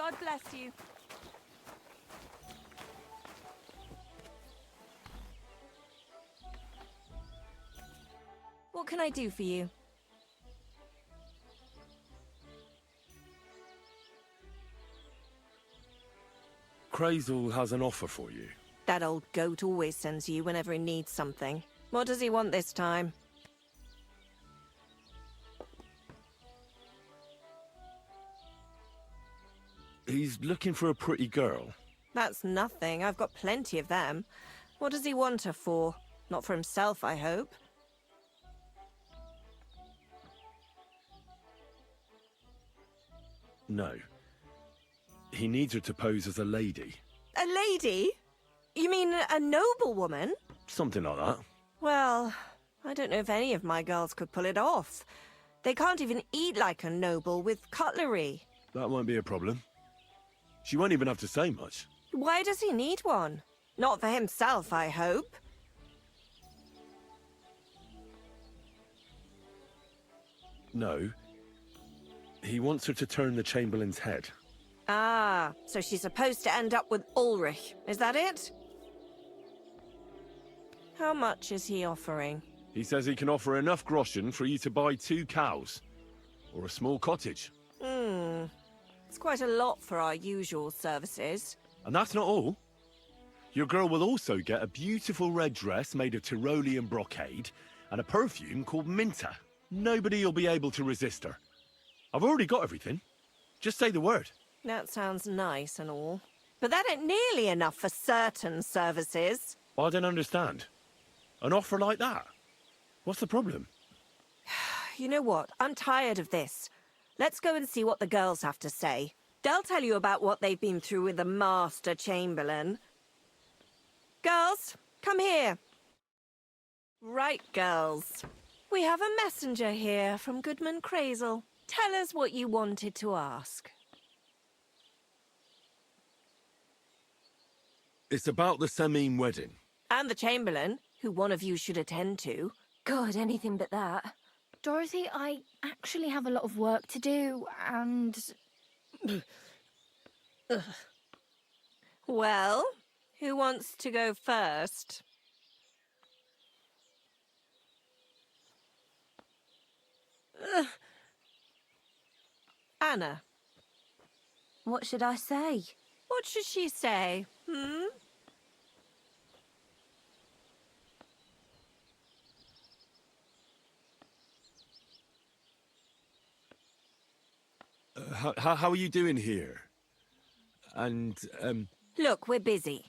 God bless you. What can I do for you? Crazel has an offer for you. That old goat always sends you whenever he needs something. What does he want this time? He's looking for a pretty girl. That's nothing. I've got plenty of them. What does he want her for? Not for himself, I hope. No. He needs her to pose as a lady. A lady? You mean a noblewoman? Something like that. Well, I don't know if any of my girls could pull it off. They can't even eat like a noble with cutlery. That won't be a problem. She won't even have to say much. Why does he need one? Not for himself, I hope. No. He wants her to turn the Chamberlain's head. Ah, so she's supposed to end up with Ulrich. Is that it? How much is he offering? He says he can offer enough groschen for you to buy 2 cows. Or a small cottage. It's quite a lot for our usual services. And that's not all. Your girl will also get a beautiful red dress made of Tyrolean brocade and a perfume called Minta. Nobody will be able to resist her. I've already got everything. Just say the word. That sounds nice and all. But that ain't nearly enough for certain services. I don't understand. An offer like that? What's the problem? You know what? I'm tired of this. Let's go and see what the girls have to say. They'll tell you about what they've been through with the Master Chamberlain. Girls, come here. Right, girls. We have a messenger here from Goodman Crazel. Tell us what you wanted to ask. It's about the Semime wedding. And the Chamberlain, who one of you should attend to. God, anything but that. Dorothy, I actually have a lot of work to do, and... Well, who wants to go first? Anna. What should I say? What should she say, How are you doing here? And, Look, we're busy.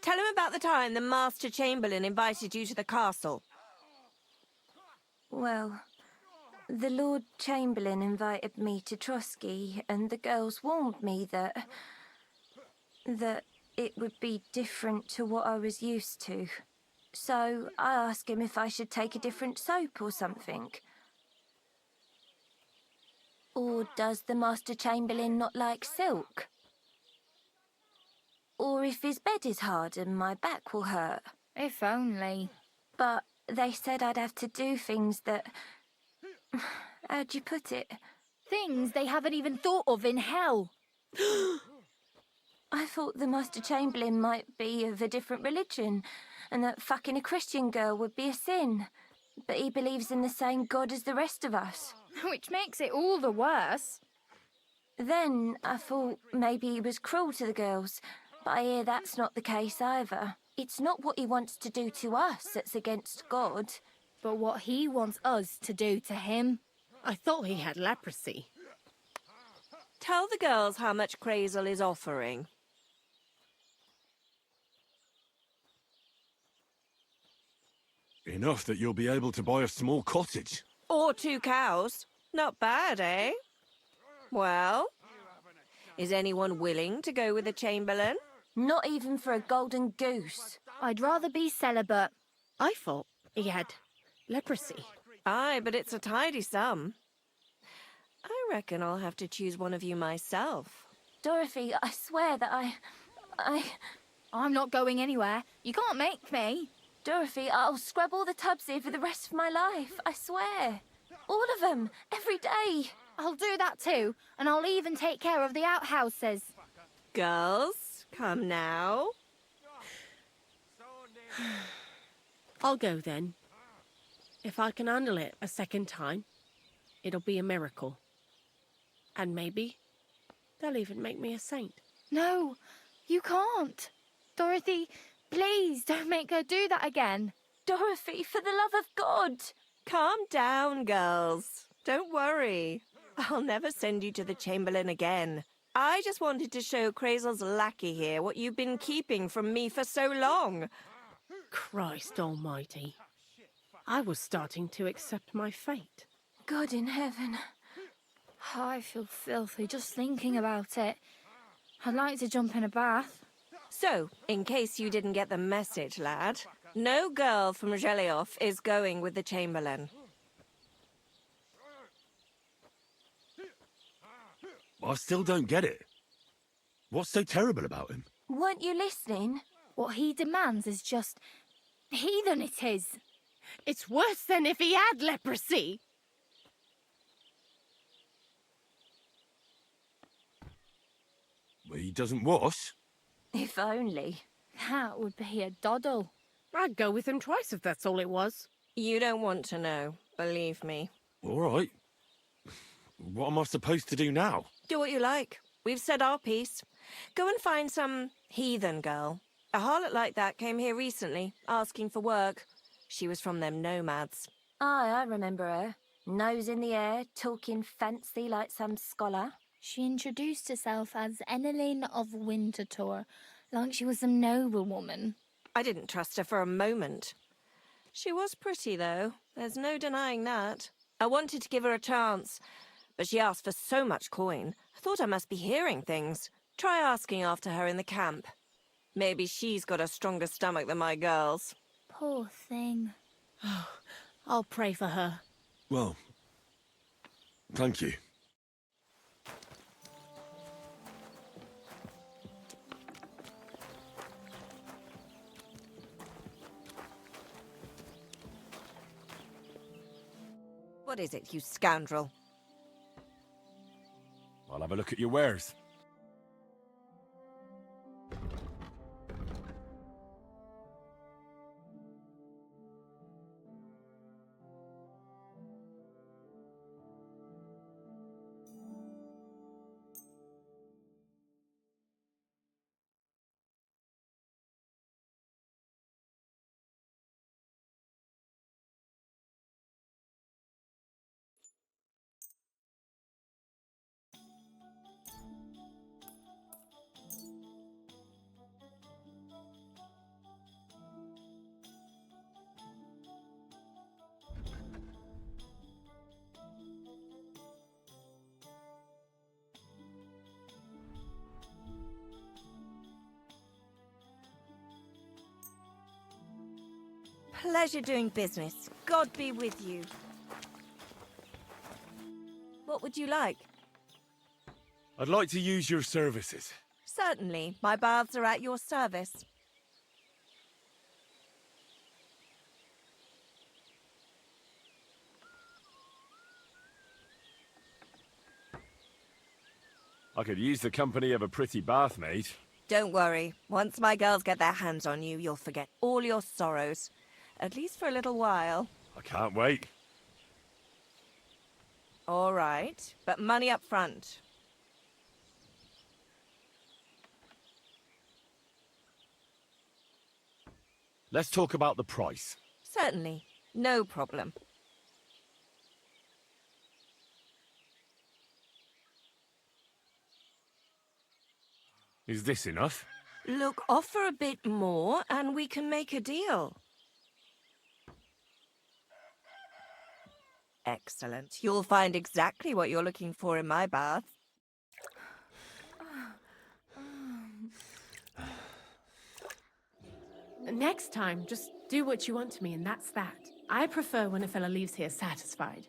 Tell him about the time the Master Chamberlain invited you to the castle. Well, the Lord Chamberlain invited me to Trotsky, and the girls warned me that it would be different to what I was used to. So I asked him if I should take a different soap or something. Or does the Master Chamberlain not like silk? Or if his bed is hard and my back will hurt. If only. But they said I'd have to do things that... How'd you put it? Things they haven't even thought of in hell. I thought the Master Chamberlain might be of a different religion, and that fucking a Christian girl would be a sin. But he believes in the same God as the rest of us. Which makes it all the worse. Then I thought maybe he was cruel to the girls, but I hear that's not the case either. It's not what he wants to do to us that's against God. But what he wants us to do to him. I thought he had leprosy. Tell the girls how much Crazel is offering. enough that you'll be able to buy a small cottage. Or 2 cows. Not bad, eh? Well, is anyone willing to go with the Chamberlain? Not even for a golden goose. I'd rather be celibate. I thought he had leprosy. Aye, but it's a tidy sum. I reckon I'll have to choose one of you myself. Dorothy, I swear that I'm not going anywhere. You can't make me. Dorothy, I'll scrub all the tubs here for the rest of my life. I swear. All of them. Every day. I'll do that too, and I'll even take care of the outhouses. Girls, come now. I'll go then. If I can handle it a second time, it'll be a miracle. And maybe they'll even make me a saint. No, you can't. Dorothy, please don't make her do that again. Dorothy, for the love of God! Calm down, girls. Don't worry. I'll never send you to the Chamberlain again. I just wanted to show Crazel's lackey here what you've been keeping from me for so long. Christ almighty. I was starting to accept my fate. God in heaven. I feel filthy just thinking about it. I'd like to jump in a bath. So, in case you didn't get the message, lad, no girl from Zhelioff is going with the Chamberlain. I still don't get it. What's so terrible about him? Weren't you listening? What he demands is just heathen it is. It's worse than if he had leprosy. He doesn't wash? If only. That would be a doddle. I'd go with him twice if that's all it was. You don't want to know, believe me. All right. What am I supposed to do now? Do what you like. We've said our piece. Go and find some heathen girl. A harlot like that came here recently, asking for work. She was from them nomads. Aye, I remember her. Nose in the air, talking fancy like some scholar. She introduced herself as Enneline of Winterthur, like she was some noblewoman. I didn't trust her for a moment. She was pretty, though. There's no denying that. I wanted to give her a chance, but she asked for so much coin. I thought I must be hearing things. Try asking after her in the camp. Maybe she's got a stronger stomach than my girls. Poor thing. I'll pray for her. Well, thank you. What is it, you scoundrel? I'll have a look at your wares. Pleasure doing business. God be with you. What would you like? I'd like to use your services. Certainly. My baths are at your service. I could use the company of a pretty bath maid. Don't worry. Once my girls get their hands on you, you'll forget all your sorrows. At least for a little while. I can't wait. All right, but money up front. Let's talk about the price. Certainly. No problem. Is this enough? Look, offer a bit more and we can make a deal. Excellent. You'll find exactly what you're looking for in my bath. Next time, just do what you want to me and that's that. I prefer when a fella leaves here satisfied.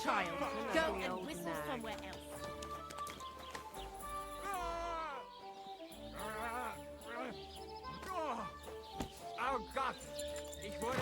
child. Oh, Go the and old whistle nag. somewhere else. Oh Gott, ich wurde...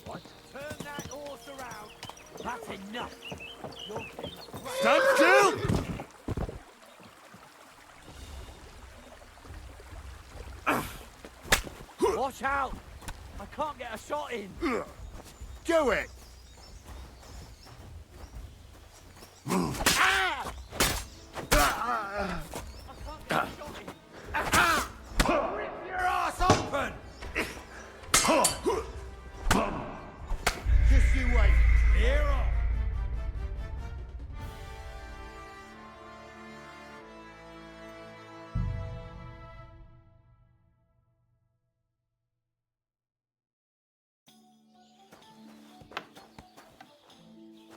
What? Turn that horse around. That's enough. You're getting Stand still! Watch out! I can't get a shot in. Do it! Rip your ass open! Just you wait. Here off.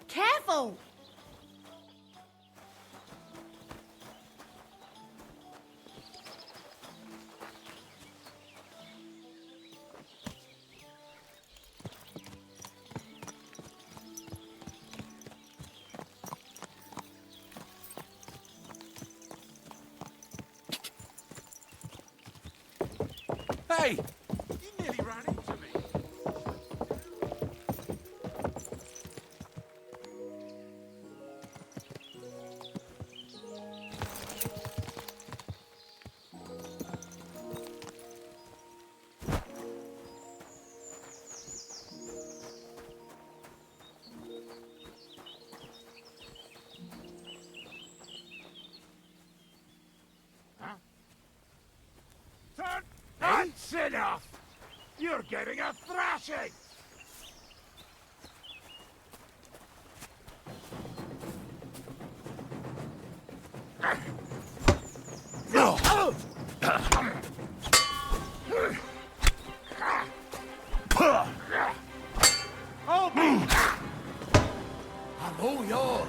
Careful! Hey! You nearly ran into me. Turn! That's enough! You're getting a thrashing! Hold me! I'm all yours!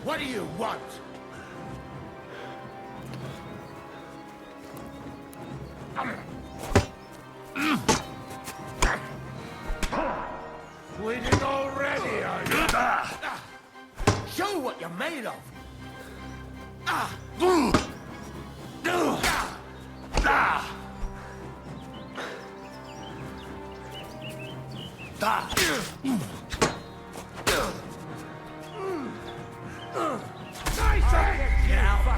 What do you want? Bleeding already, are you? Show what you're made of! Nice! Get out here!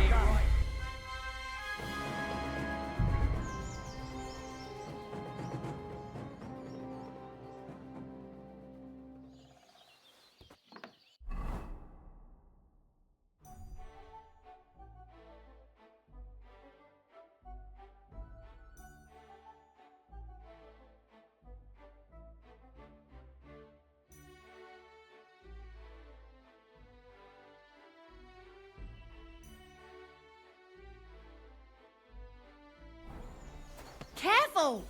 Careful!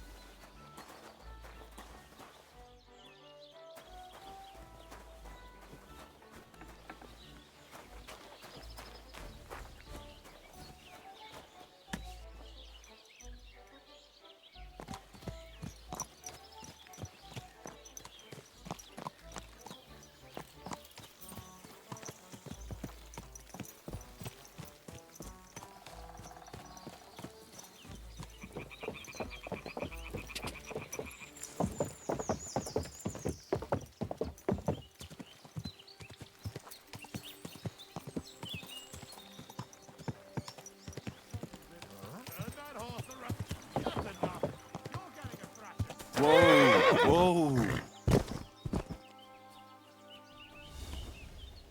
Whoa, whoa.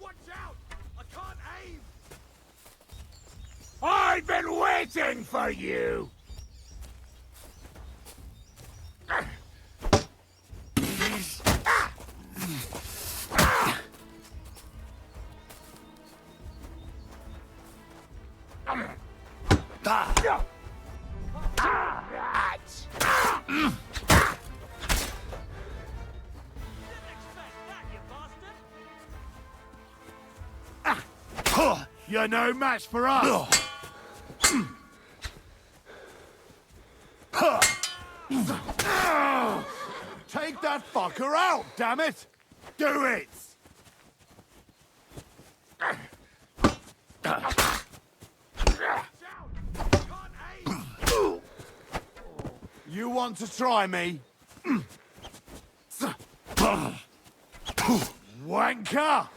Watch out! I can't aim! I've been waiting for you! You're no match for us! Take that fucker out, damn it! Do it! You want to try me? Wanker!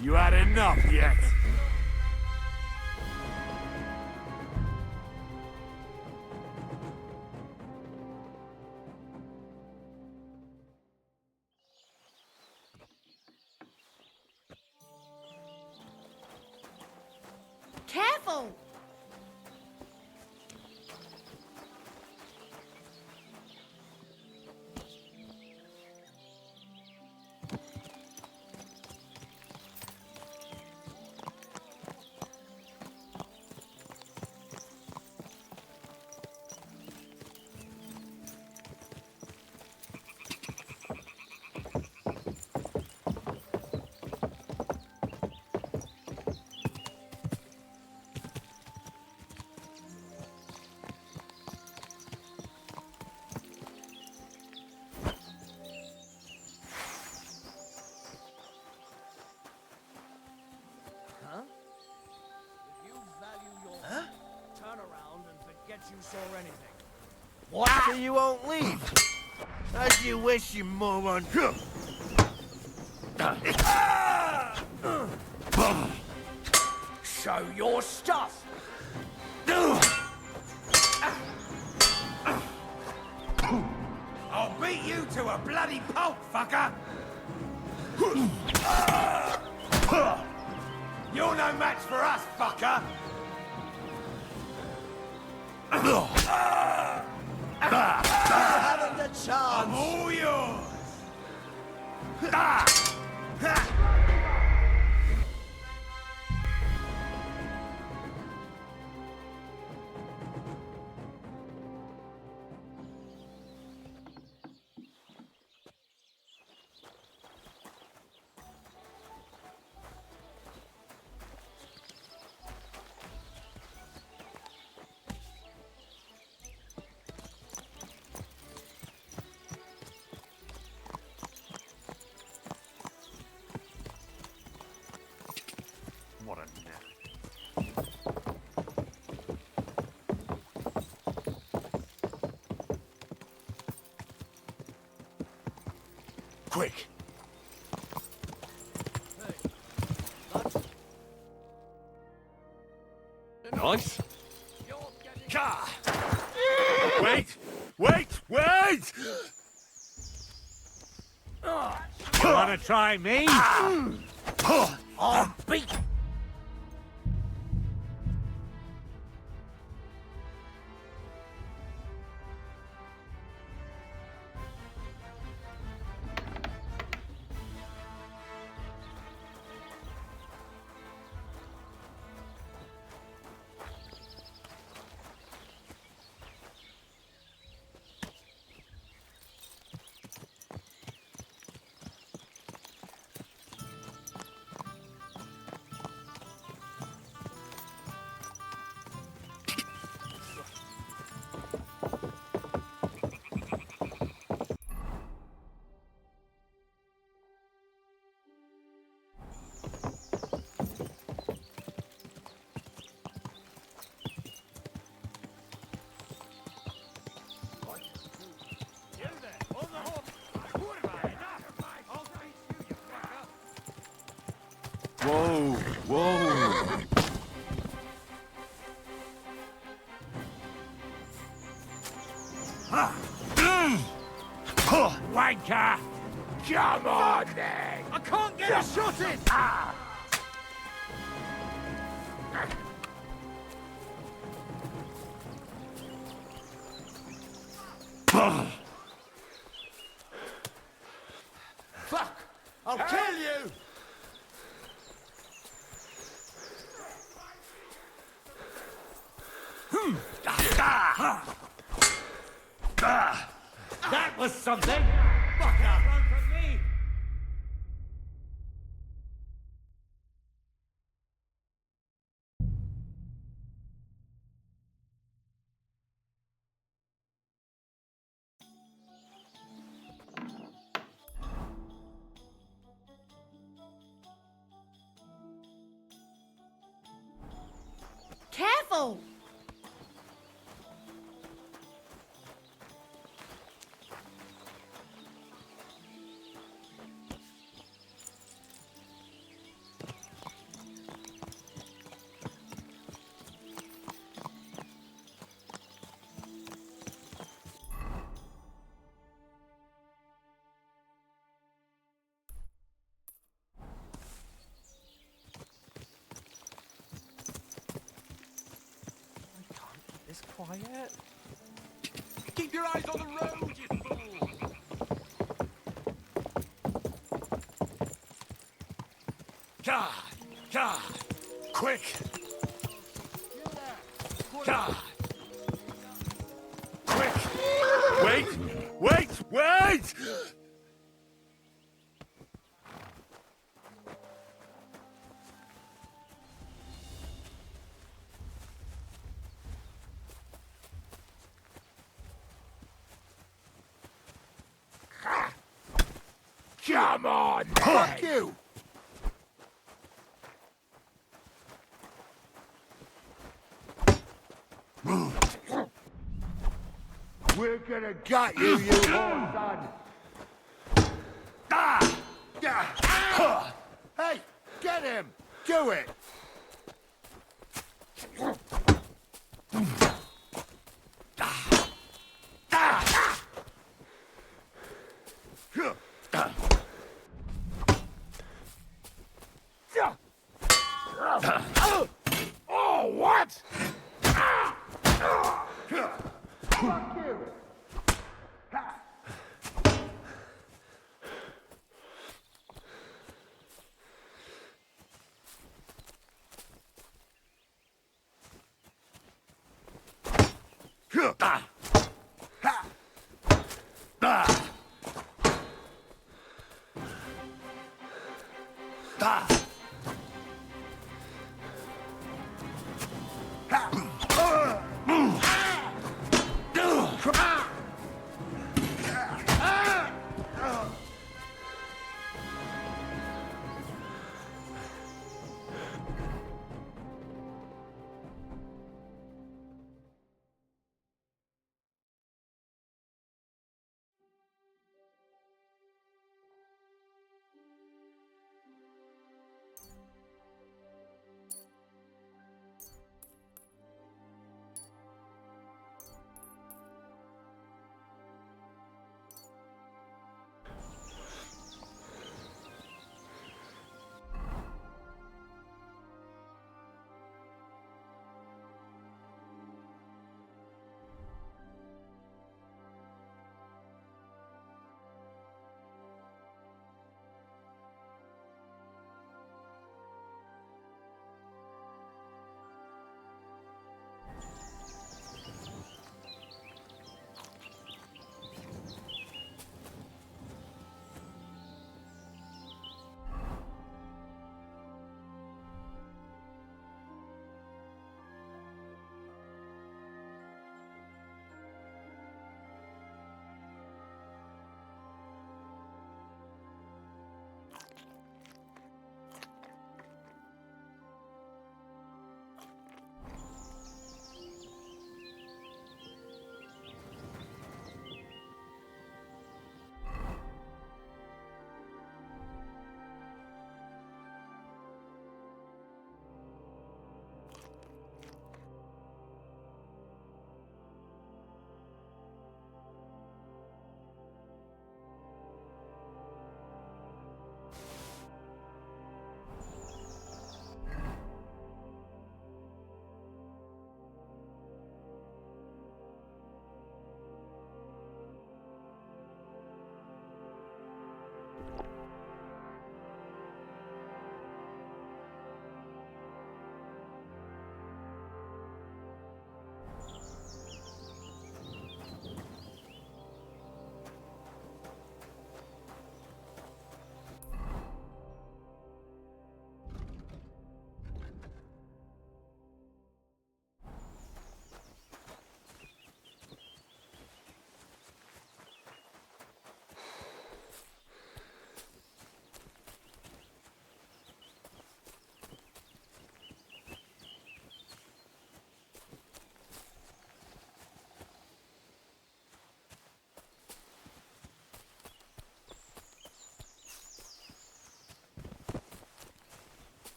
You had enough yet? Careful! Turn around and forget you saw anything. What? So you won't leave? As you wish, you moron. Show your stuff! I'll beat you to a bloody pulp, fucker! You're no match for us, fucker! Haven't the chance. I'm all yours! Quick! Nice. Gah! Wait! Wait! Wait! You wanna try me? I'll beat Whoa! Whoa! Wanker! Come on, then! I can't get a shot in! Fuck! I'll kill you! That was something! Fucker! Run from me! Careful! It's quiet. Keep your eyes on the road, you fool! God! God! Quick! God! Quick! Wait! Wait! Wait! Come on! Fuck you! We're gonna gut you, you whore son! Hey, get him! Do it! Oh, what? Fuck you!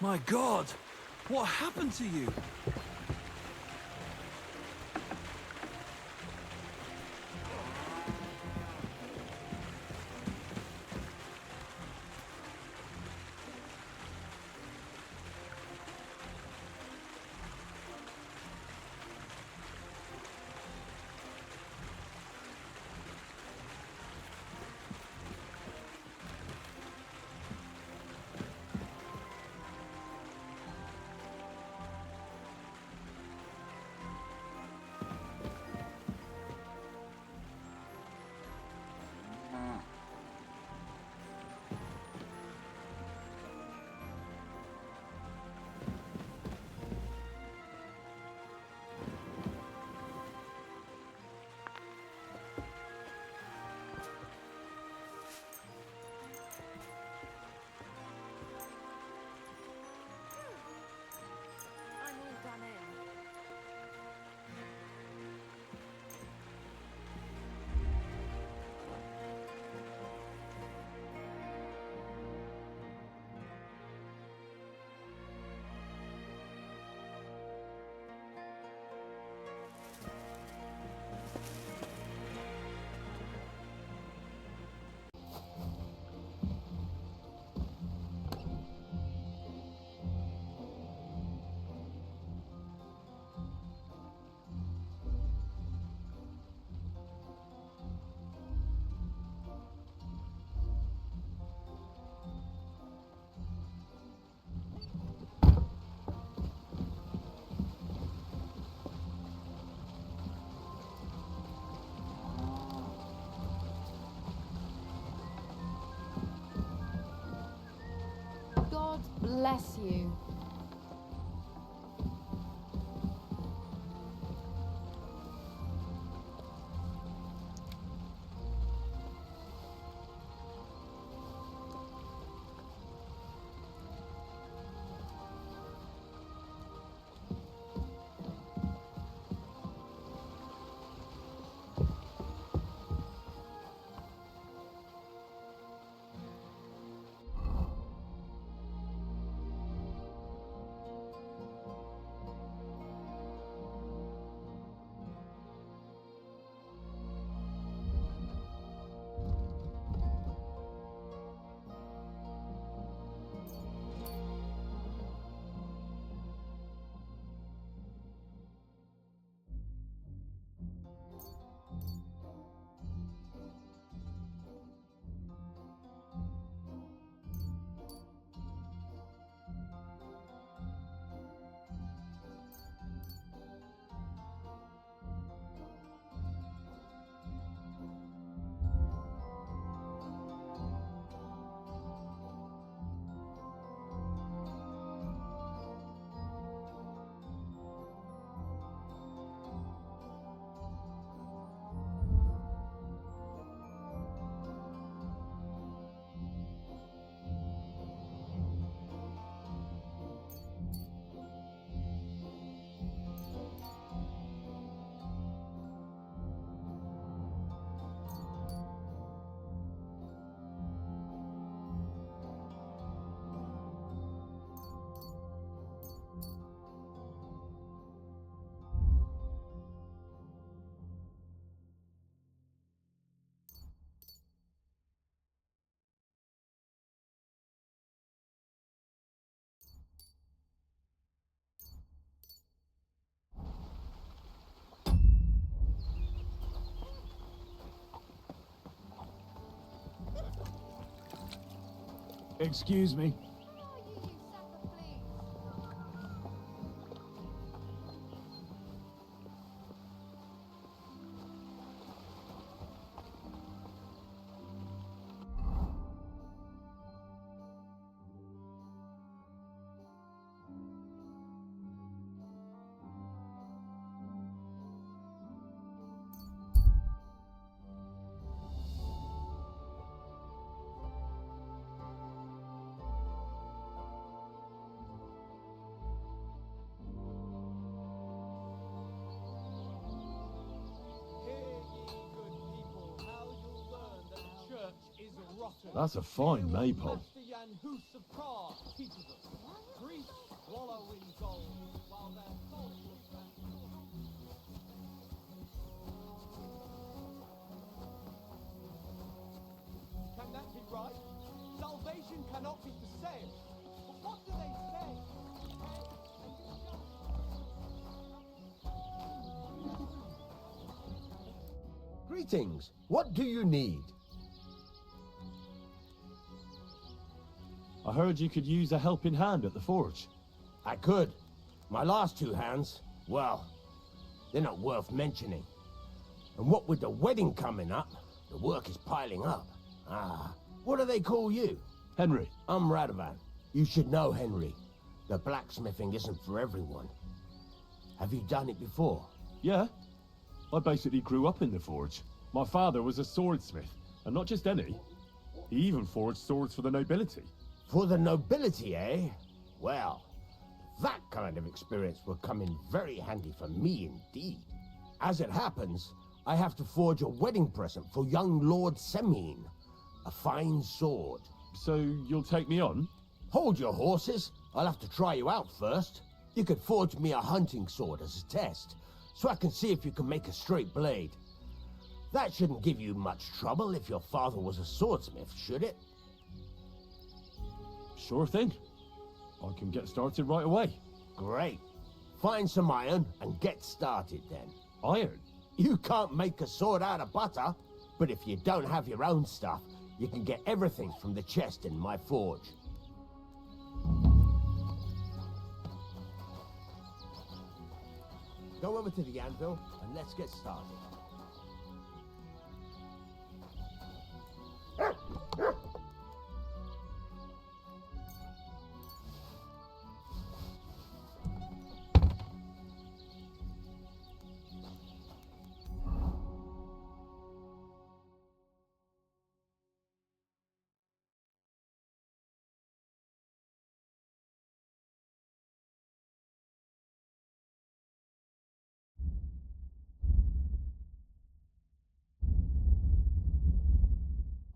My God! What happened to you? I'm all done in. God bless you. Excuse me. That's a fine maypole. Master Jan Hus of Prague teaches us. 3 Greetings. What do you need? I heard you could use a helping hand at the forge. I could. My last two hands, well, they're not worth mentioning. And what with the wedding coming up, the work is piling up. Ah, what do they call you? Henry. I'm Radovan. You should know, Henry. The blacksmithing isn't for everyone. Have you done it before? Yeah. I basically grew up in the forge. My father was a swordsmith, and not just any. He even forged swords for the nobility. For the nobility, eh? Well, that kind of experience will come in very handy for me indeed. As it happens, I have to forge a wedding present for young Lord Semine. A fine sword. So you'll take me on? Hold your horses. I'll have to try you out first. You could forge me a hunting sword as a test, so I can see if you can make a straight blade. That shouldn't give you much trouble if your father was a swordsmith, should it? Sure thing. I can get started right away. Great. Find some iron and get started then. Iron? You can't make a sword out of butter, but if you don't have your own stuff, you can get everything from the chest in my forge. Go over to the anvil and let's get started.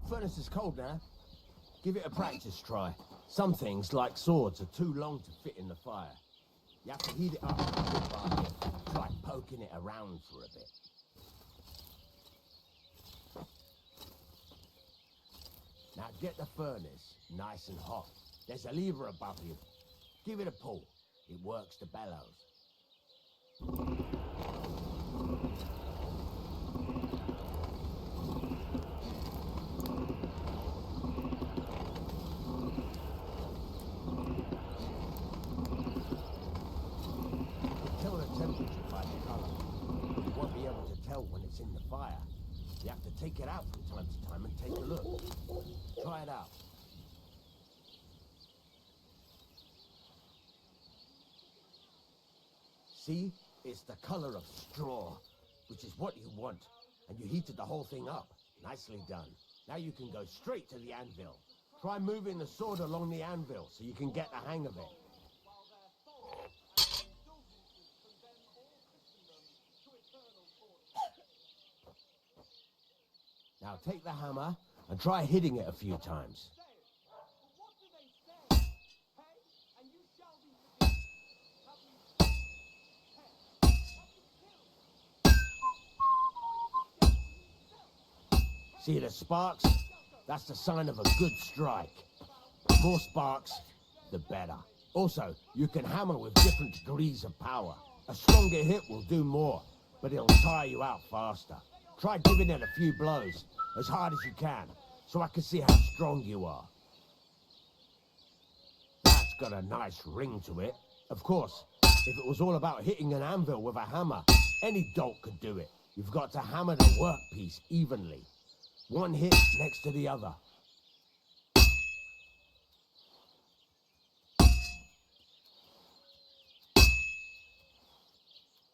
Furnace is cold now. Give it a practice try. Some things, like swords, are too long to fit in the fire. You have to heat it up with a good bucket. Try poking it around for a bit. Now get the furnace nice and hot. There's a lever above you. Give it a pull. It works the bellows. When it's in the fire, you have to take it out from time to time and take a look. Try it out. See? It's the color of straw, which is what you want. And you heated the whole thing up. Nicely done. Now you can go straight to the anvil. Try moving the sword along the anvil so you can get the hang of it. Now take the hammer and try hitting it a few times. See the sparks? That's the sign of a good strike. The more sparks, the better. Also, you can hammer with different degrees of power. A stronger hit will do more, but it'll tire you out faster. Try giving it a few blows, as hard as you can, so I can see how strong you are. That's got a nice ring to it. Of course, if it was all about hitting an anvil with a hammer, any dolt could do it. You've got to hammer the workpiece evenly. One hit next to the other.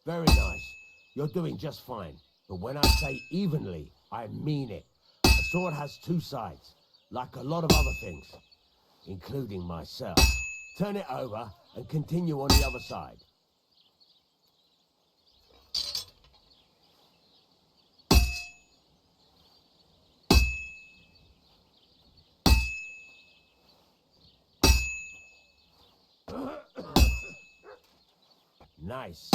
Very nice. You're doing just fine. But when I say evenly, I mean it. A sword has two sides, like a lot of other things, including myself. Turn it over and continue on the other side. Nice.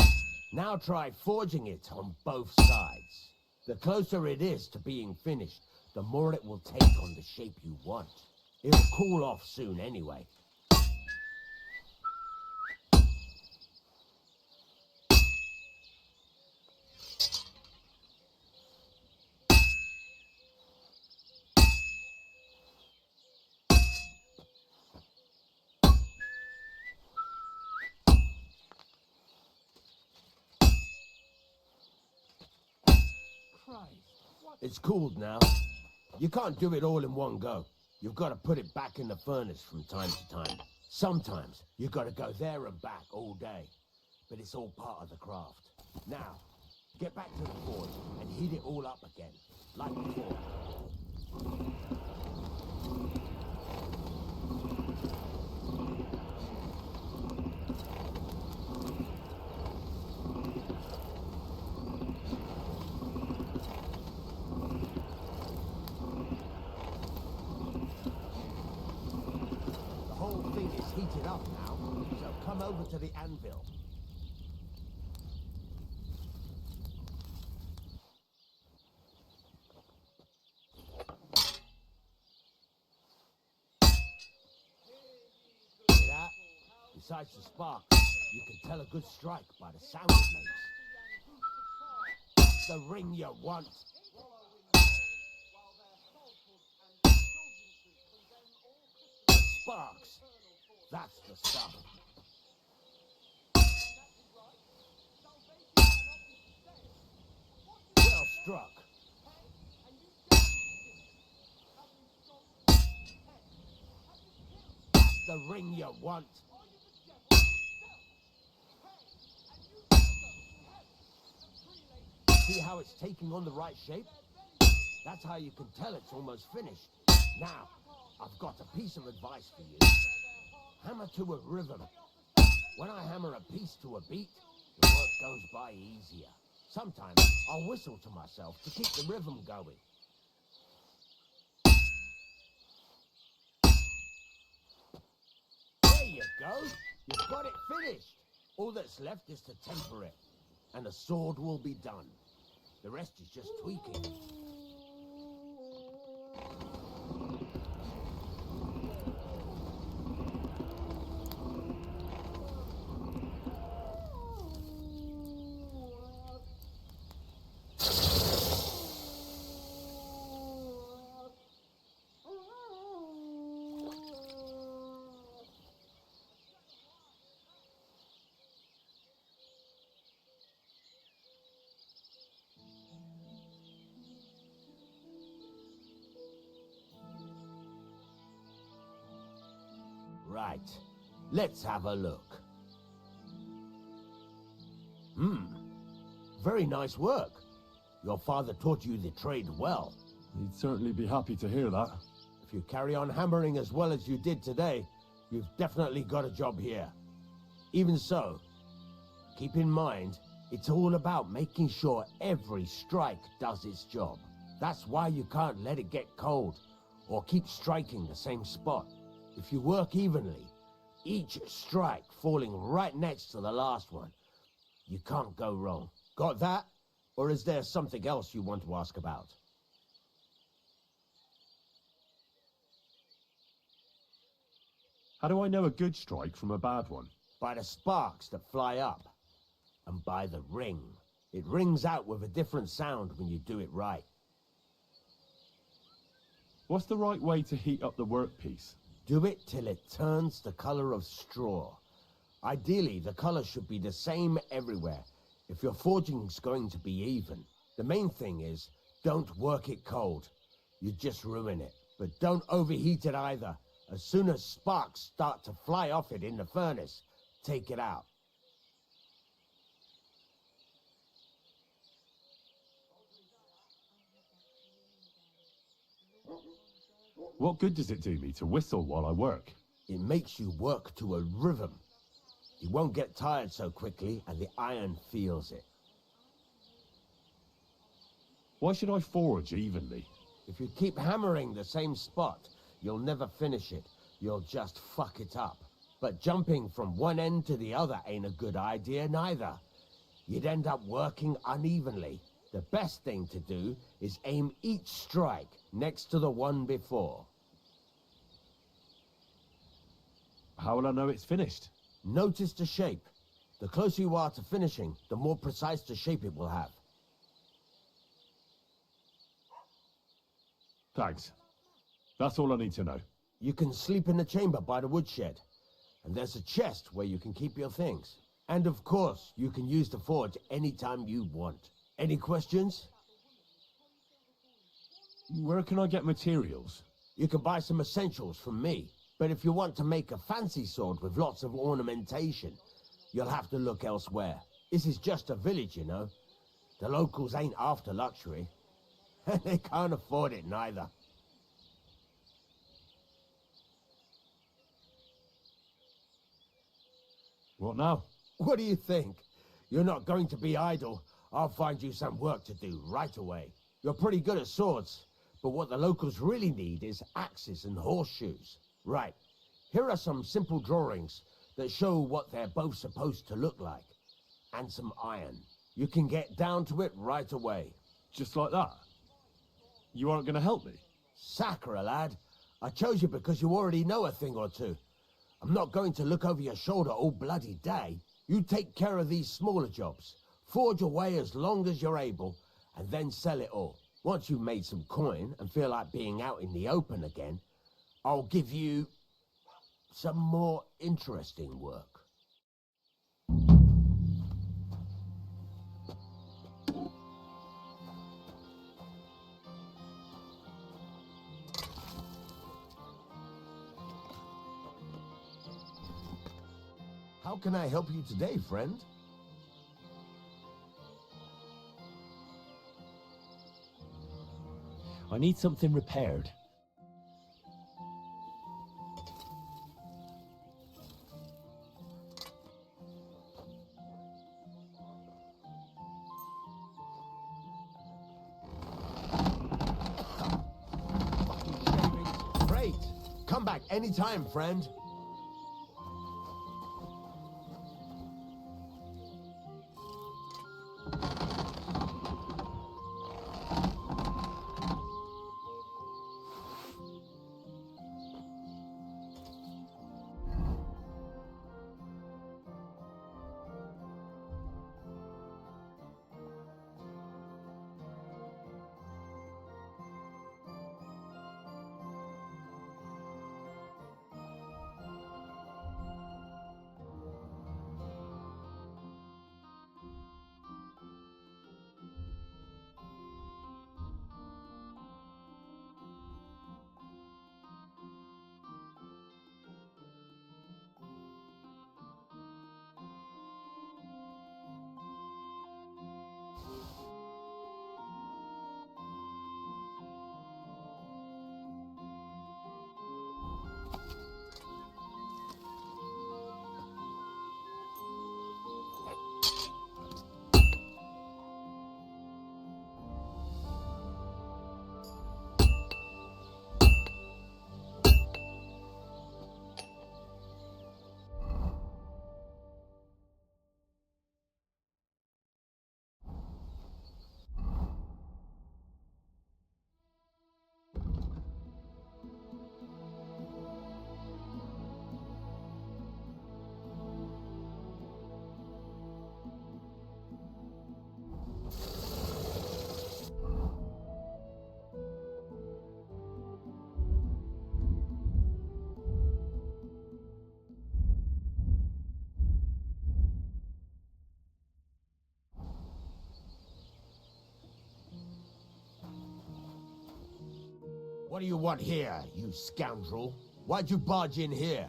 Now try forging it on both sides. The closer it is to being finished, the more it will take on the shape you want. It'll cool off soon anyway. It's cooled now. You can't do it all in one go. You've got to put it back in the furnace from time to time. Sometimes you've got to go there and back all day. But it's all part of the craft. Now, get back to the forge and heat it all up again, like before. The whole thing is heated up now, so come over to the anvil. Besides the sparks, you can tell a good strike by the sound it makes. That's the ring you want. Sparks. That's the stuff. Well struck. That's the ring you want. See how it's taking on the right shape? That's how you can tell it's almost finished. Now, I've got a piece of advice for you. Hammer to a rhythm. When I hammer a piece to a beat, the work goes by easier. Sometimes I'll whistle to myself to keep the rhythm going. There you go. You've got it finished. All that's left is to temper it, and the sword will be done. The rest is just tweaking. Right, let's have a look. Very nice work. Your father taught you the trade well. He'd certainly be happy to hear that. If you carry on hammering as well as you did today, you've definitely got a job here. Even so, keep in mind, it's all about making sure every strike does its job. That's why you can't let it get cold, or keep striking the same spot. If you work evenly, each strike falling right next to the last one, you can't go wrong. Got that? Or is there something else you want to ask about? How do I know a good strike from a bad one? By the sparks that fly up, and by the ring. It rings out with a different sound when you do it right. What's the right way to heat up the workpiece? Do it till it turns the color of straw. Ideally, the color should be the same everywhere, if your forging's going to be even. The main thing is, don't work it cold. You just ruin it. But don't overheat it either. As soon as sparks start to fly off it in the furnace, take it out. What good does it do me to whistle while I work? It makes you work to a rhythm. You won't get tired so quickly, and the iron feels it. Why should I forge evenly? If you keep hammering the same spot, you'll never finish it. You'll just fuck it up. But jumping from one end to the other ain't a good idea neither. You'd end up working unevenly. The best thing to do is aim each strike next to the one before. How will I know it's finished? Notice the shape. The closer you are to finishing, the more precise the shape it will have. Thanks. That's all I need to know. You can sleep in the chamber by the woodshed. And there's a chest where you can keep your things. And of course, you can use the forge anytime you want. Any questions? Where can I get materials? You can buy some essentials from me. But if you want to make a fancy sword with lots of ornamentation, you'll have to look elsewhere. This is just a village, you know. The locals ain't after luxury. And they can't afford it neither. What now? What do you think? You're not going to be idle. I'll find you some work to do right away. You're pretty good at swords, but what the locals really need is axes and horseshoes. Right. Here are some simple drawings that show what they're both supposed to look like. And some iron. You can get down to it right away. Just like that? You aren't going to help me? Sacre, lad. I chose you because you already know a thing or two. I'm not going to look over your shoulder all bloody day. You take care of these smaller jobs. Forge away as long as you're able, and then sell it all. Once you've made some coin and feel like being out in the open again, I'll give you some more interesting work. How can I help you today, friend? I need something repaired. Great. Come back anytime, friend. What do you want here, you scoundrel? Why'd you barge in here?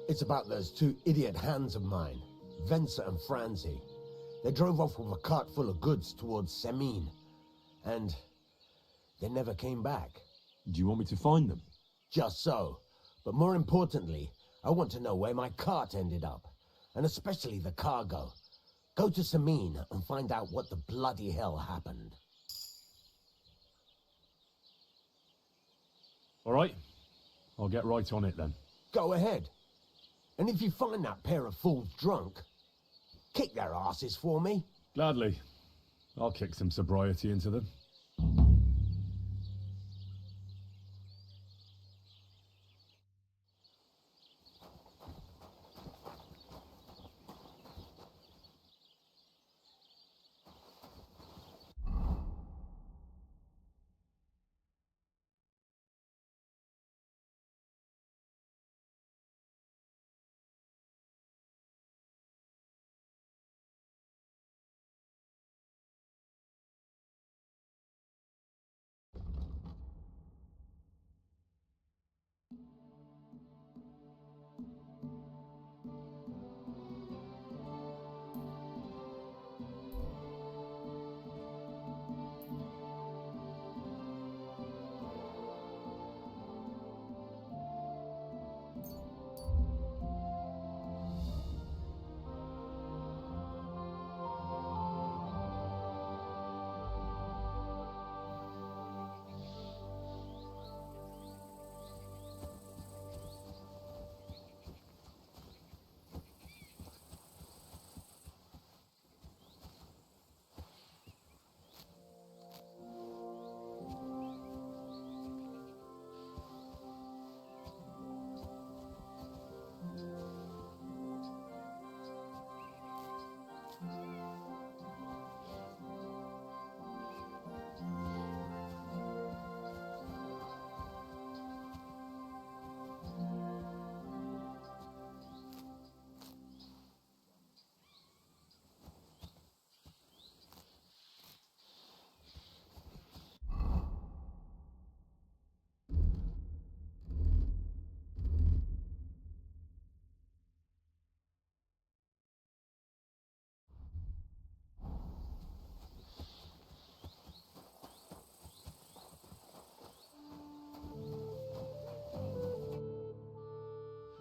It's about those two idiot hands of mine, Venser and Franzi. They drove off with a cart full of goods towards Semine, and they never came back. Do you want me to find them? Just so. But more importantly, I want to know where my cart ended up. And especially the cargo. Go to Semine and find out what the bloody hell happened. All right. I'll get right on it then. Go ahead. And if you find that pair of fools drunk, kick their asses for me. Gladly. I'll kick some sobriety into them.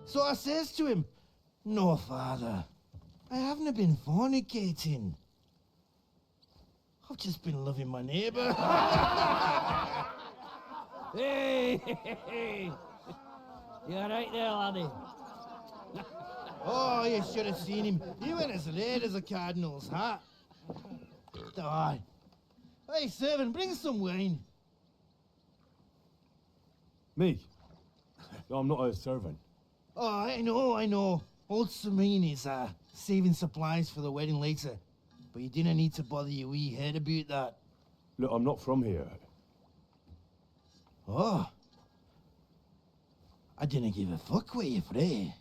So I says to him, "No, father, I haven't been fornicating. I've just been loving my neighbour." Hey! You alright there, laddie? Oh, you should have seen him. He went as red as a cardinal's hat. Aye. Hey, servant, bring some wine. Me? No, I'm not a servant. Oh, I know. Old Serene is saving supplies for the wedding later. But you didn't need to bother your wee head about that. Look, I'm not from here. Oh. I didn't give a fuck where you're from.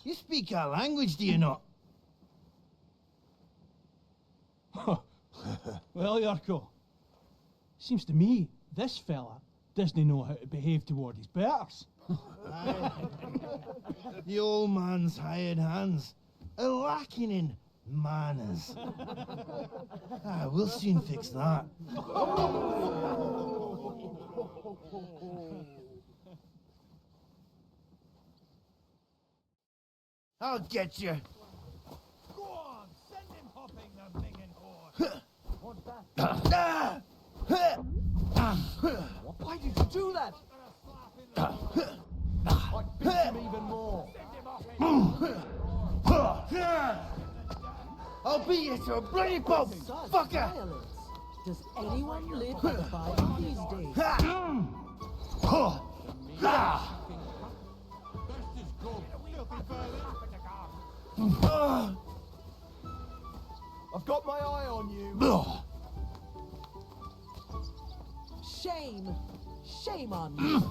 You speak our language, do you not? Well, Yurko, seems to me this fella doesn't know how to behave toward his betters. Aye. The old man's hired hands are lacking in manners. We'll soon fix that. I'll get you. Go on, send him hopping, the minging whore. What's that? Why did you do that? I'd beat him even more. I'll beat you to a bloody pulp, fucker! Does anyone live by the Bible these days? I've got my eye on you. Shame! Shame on you!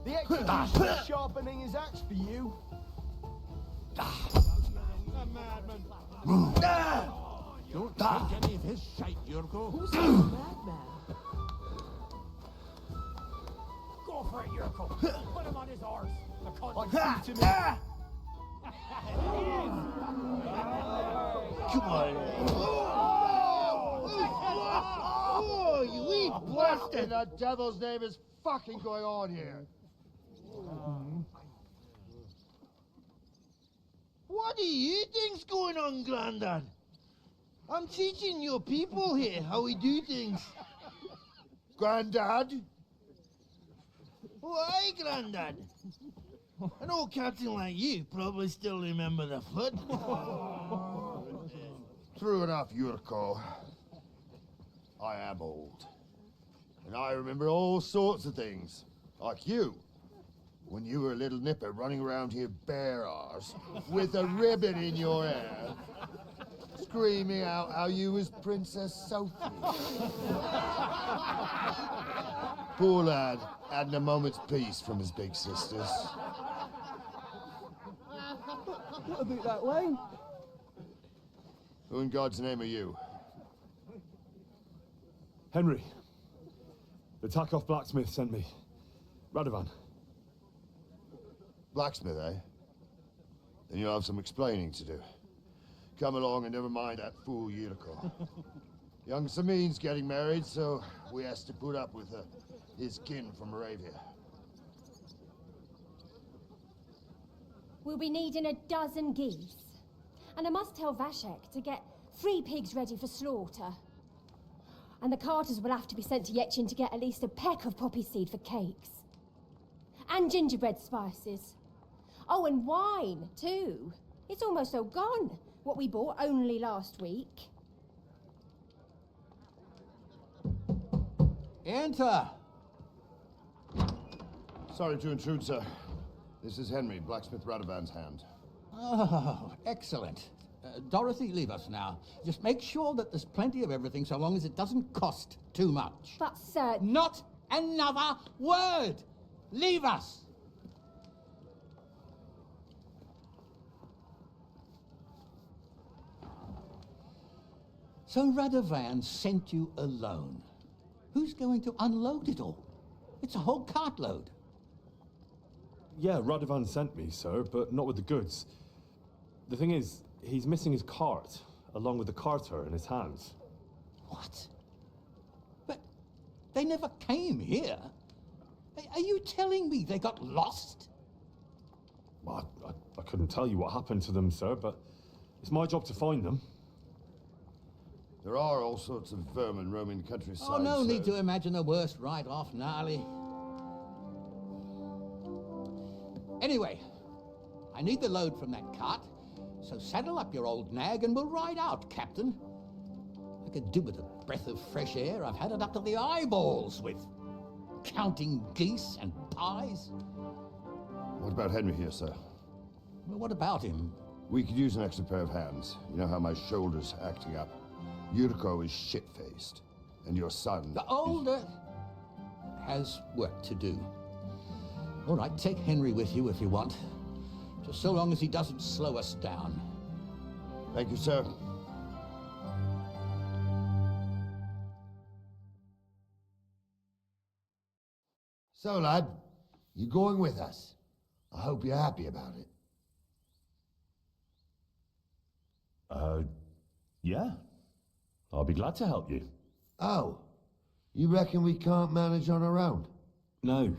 The executioner sharpening his axe for you. Don't take any of his shite, Yurko. Who's the madman? Go for it, Yurko. Put him on his horse. The cunt beat him. Come on. Oh, you wee What in the devil's name is fucking going on here? What do you think's going on, Grandad? I'm teaching your people here how we do things. Grandad? Why, Grandad? An old captain like you probably still remember the flood. True enough, Yurko. I am old. And I remember all sorts of things. Like you. When you were a little nipper running around here bare arse, with a ribbon in your hair, screaming out how you was Princess Sophie. Poor lad hadn't a moment's peace from his big sisters. What about that wine? Who in God's name are you? Henry. The Takoff blacksmith sent me. Radovan. Blacksmith, eh? Then you'll have some explaining to do. Come along and never mind that fool Yurko. Young Samin's getting married, so we has to put up with his kin from Moravia. We'll be needing a dozen geese. And I must tell Vashek to get 3 pigs ready for slaughter. And the carters will have to be sent to Yetchin to get at least a peck of poppy seed for cakes. And gingerbread spices. Oh, and wine, too. It's almost all gone. What we bought only last week. Enter! Sorry to intrude, sir. This is Henry, blacksmith Radovan's hand. Oh, excellent. Dorothy, leave us now. Just make sure that there's plenty of everything so long as it doesn't cost too much. But, sir... Not another word! Leave us! So Radovan sent you alone. Who's going to unload it all? It's a whole cartload. Yeah, Radovan sent me, sir, but not with the goods. The thing is, He's missing his cart, along with the carter in his hands. What? But they never came here. Are you telling me they got lost? Well, I couldn't tell you what happened to them, sir, but it's my job to find them. There are all sorts of vermin roaming the countryside. Oh, no need to imagine the worst right off, Gnarly. Anyway, I need the load from that cart, so saddle up your old nag and we'll ride out, Captain. I could do with a breath of fresh air. I've had it up to the eyeballs with counting geese and pies. What about Henry here, sir? Well, what about him? We could use an extra pair of hands. You know how my shoulder's acting up. Yuriko is shit-faced, and your son... The older has work to do. All right, take Henry with you if you want. Just so long as he doesn't slow us down. Thank you, sir. So, lad, you going with us? I hope you're happy about it. Yeah. I'll be glad to help you. Oh, you reckon we can't manage on our own? No.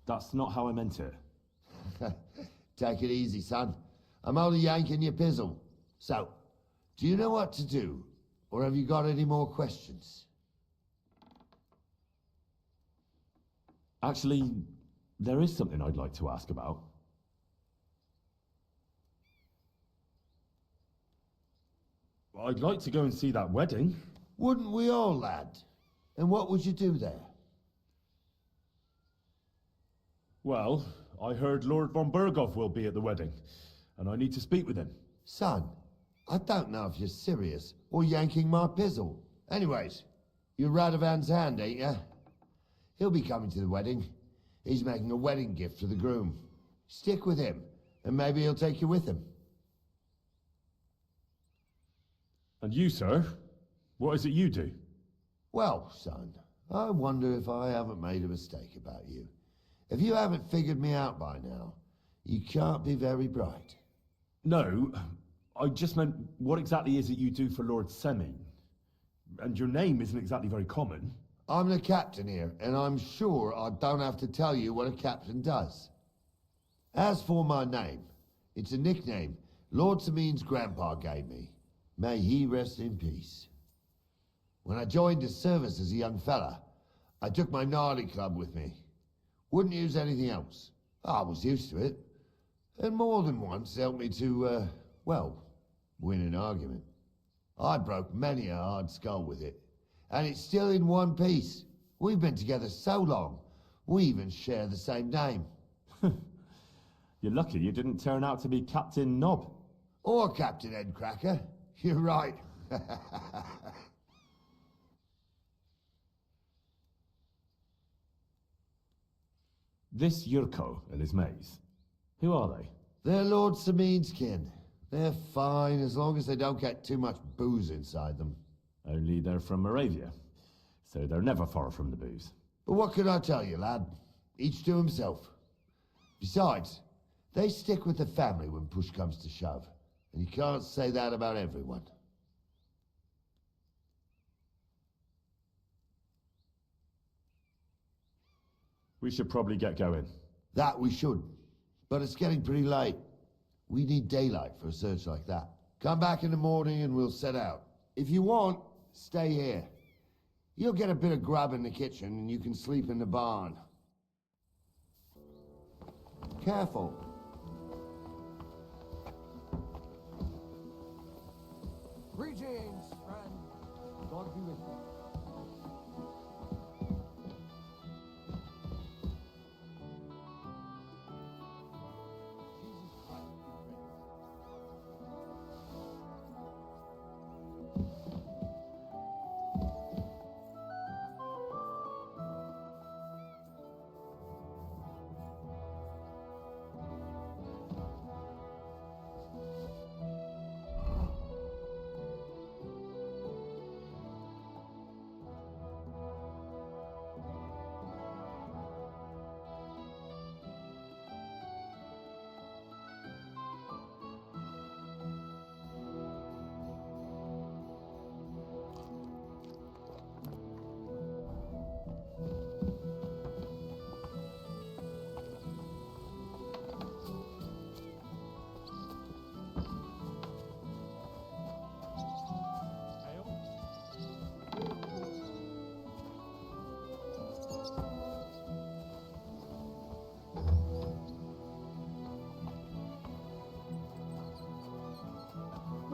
That's not how I meant it. Take it easy, son. I'm only yanking your pizzle. So, do you know what to do? Or have you got any more questions? Actually, there is something I'd like to ask about. I'd like to go and see that wedding. Wouldn't we all, lad? And what would you do there? Well, I heard Lord von Burgov will be at the wedding, and I need to speak with him. Son, I don't know if you're serious or yanking my pizzle. Anyways, you're Radovan's hand, ain't ya? He'll be coming to the wedding. He's making a wedding gift for the groom. Stick with him, and maybe he'll take you with him. And you, sir? What is it you do? Well, son, I wonder if I haven't made a mistake about you. If you haven't figured me out by now, you can't be very bright. No, I just meant, what exactly is it you do for Lord Semmi? And your name isn't exactly very common. I'm the captain here, and I'm sure I don't have to tell you what a captain does. As for my name, it's a nickname Lord Semine's grandpa gave me. May he rest in peace. When I joined his service as a young fella, I took my Gnarly club with me. Wouldn't use anything else. I was used to it. And more than once helped me to, well, win an argument. I broke many a hard skull with it. And it's still in one piece. We've been together so long, we even share the same name. You're lucky you didn't turn out to be Captain Knob. Or Captain Headcracker. You're right. This Yurko and his mates, who are they? They're Lord Semine's kin. They're fine as long as they don't get too much booze inside them. Only they're from Moravia, so they're never far from the booze. But what can I tell you, lad? Each to himself. Besides, they stick with the family when push comes to shove. And you can't say that about everyone. We should probably get going. That we should. But it's getting pretty late. We need daylight for a search like that. Come back in the morning and we'll set out. If you want, stay here. You'll get a bit of grub in the kitchen and you can sleep in the barn. Careful. Greetings, friend. God be with you.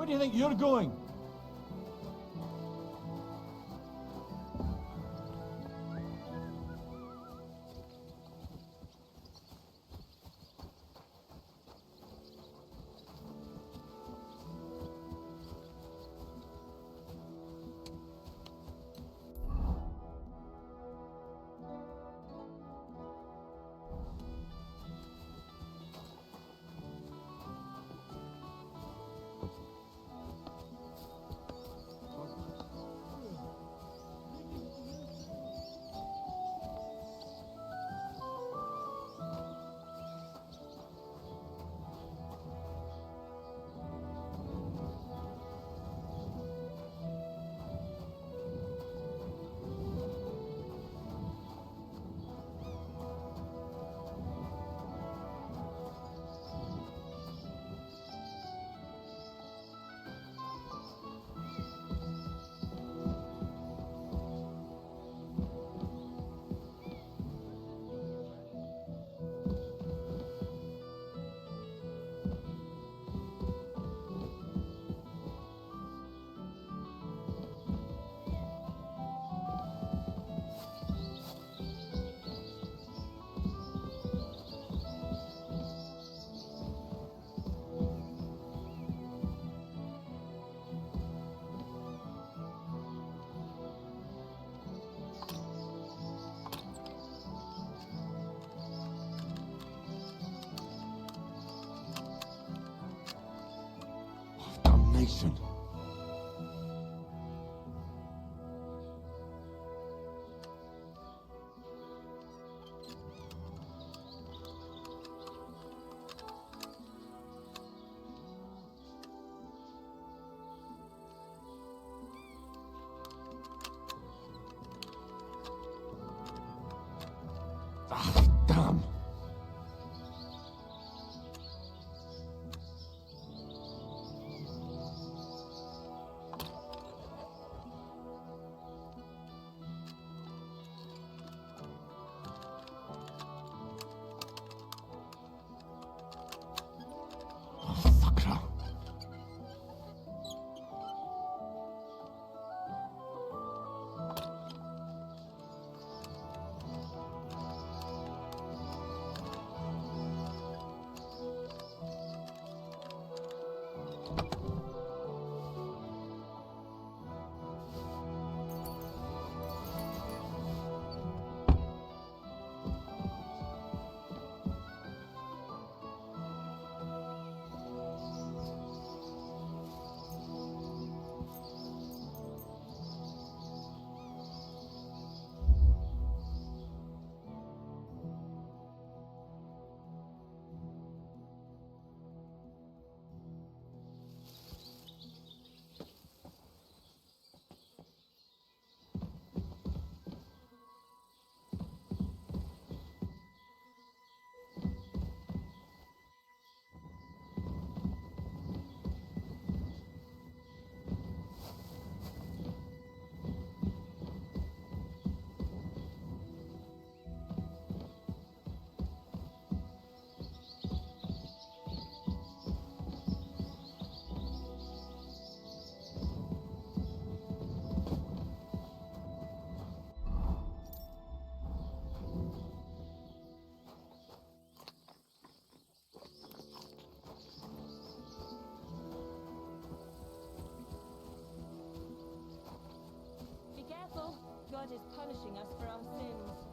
Where do you think you're going? Damnation. Ah, damn. Be careful. God is punishing us for our sins.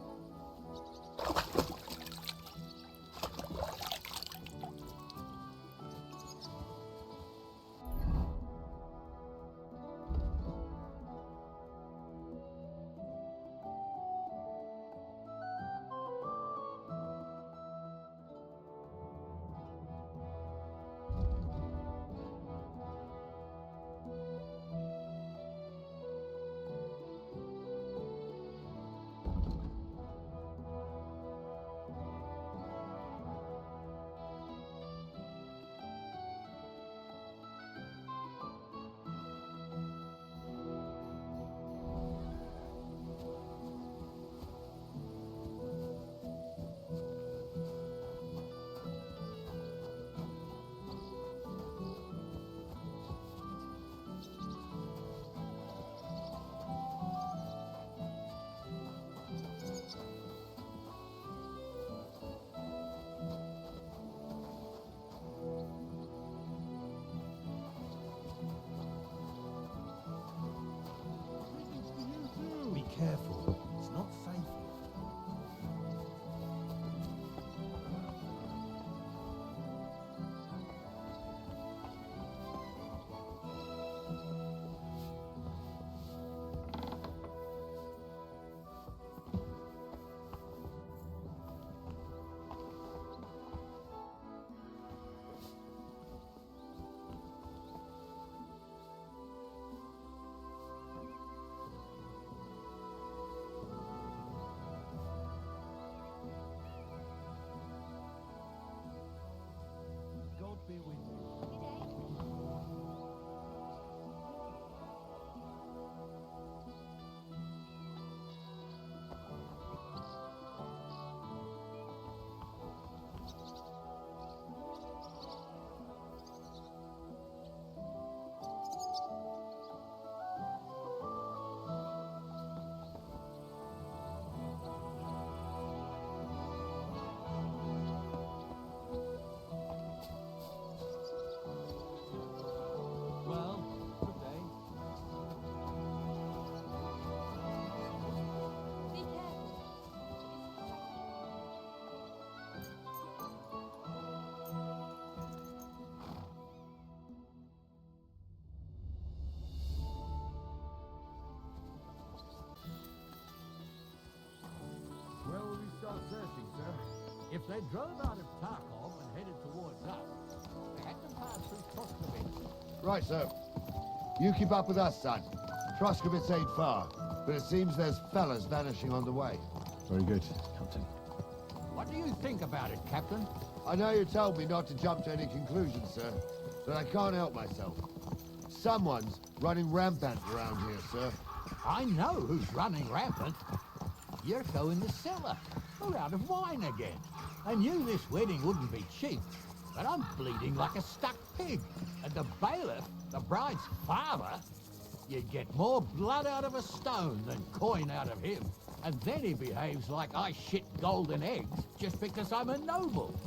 they drove out of Tarkov and headed towards us, they had to pass through Troskovitz. Right, sir. You keep up with us, son. Troskovitz ain't far, but it seems there's fellas vanishing on the way. Very good, Captain. What do you think about it, Captain? I know you told me not to jump to any conclusions, sir, but I can't help myself. Someone's running rampant around here, sir. I know who's running rampant. Yurko in the cellar. We're out of wine again. I knew this wedding wouldn't be cheap, but I'm bleeding like a stuck pig. And the bailiff, the bride's father, you'd get more blood out of a stone than coin out of him. And then he behaves like I shit golden eggs just because I'm a noble.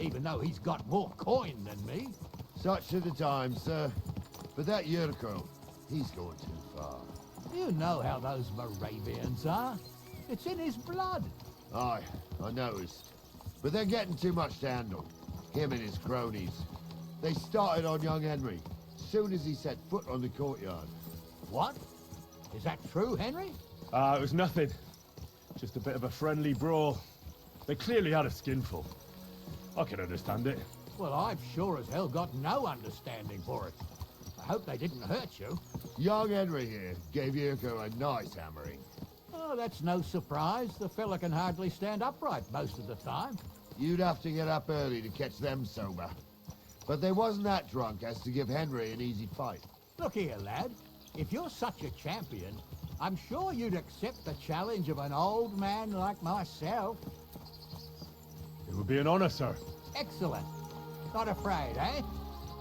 Even though he's got more coin than me. Such are the times, sir. But that Yurko, he's going too far. You know how those Moravians are. It's in his blood. Aye, I noticed. But they're getting too much to handle. Him and his cronies. They started on young Henry, soon as he set foot on the courtyard. What? Is that true, Henry? It was nothing. Just a bit of a friendly brawl. They clearly had a skinful. I can understand it. Well, I've sure as hell got no understanding for it. I hope they didn't hurt you. Young Henry here gave Yurko a nice hammering. Oh, that's no surprise. The fella can hardly stand upright most of the time. You'd have to get up early to catch them sober. But they wasn't that drunk as to give Henry an easy fight. Look here, lad. If you're such a champion, I'm sure you'd accept the challenge of an old man like myself. It would be an honor, sir. Excellent. Not afraid, eh?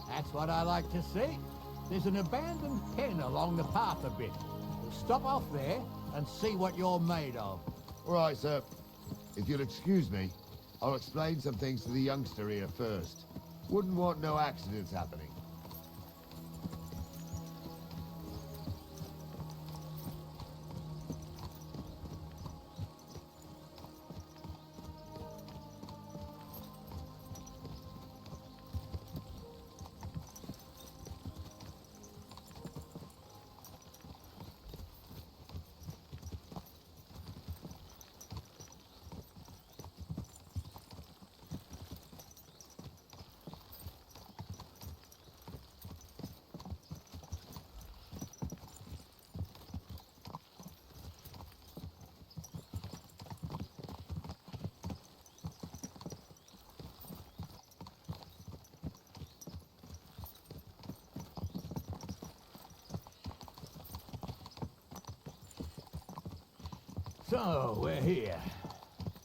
That's what I like to see. There's an abandoned pen along the path a bit. We'll stop off there and see what you're made of. All right, sir. If you'll excuse me, I'll explain some things to the youngster here first. Wouldn't want no accidents happening. So, we're here.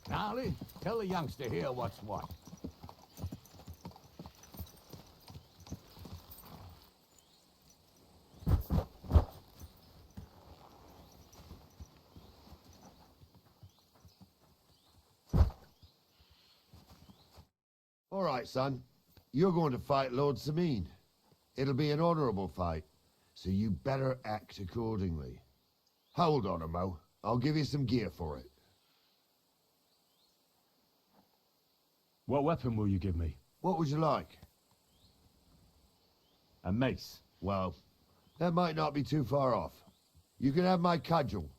Gnarly, tell the youngster here what's what. All right, son. You're going to fight Lord Sameen. It'll be an honorable fight, so you better act accordingly. Hold on a mo. I'll give you some gear for it. What weapon will you give me? What would you like? A mace. Well, that might not be too far off. You can have my cudgel.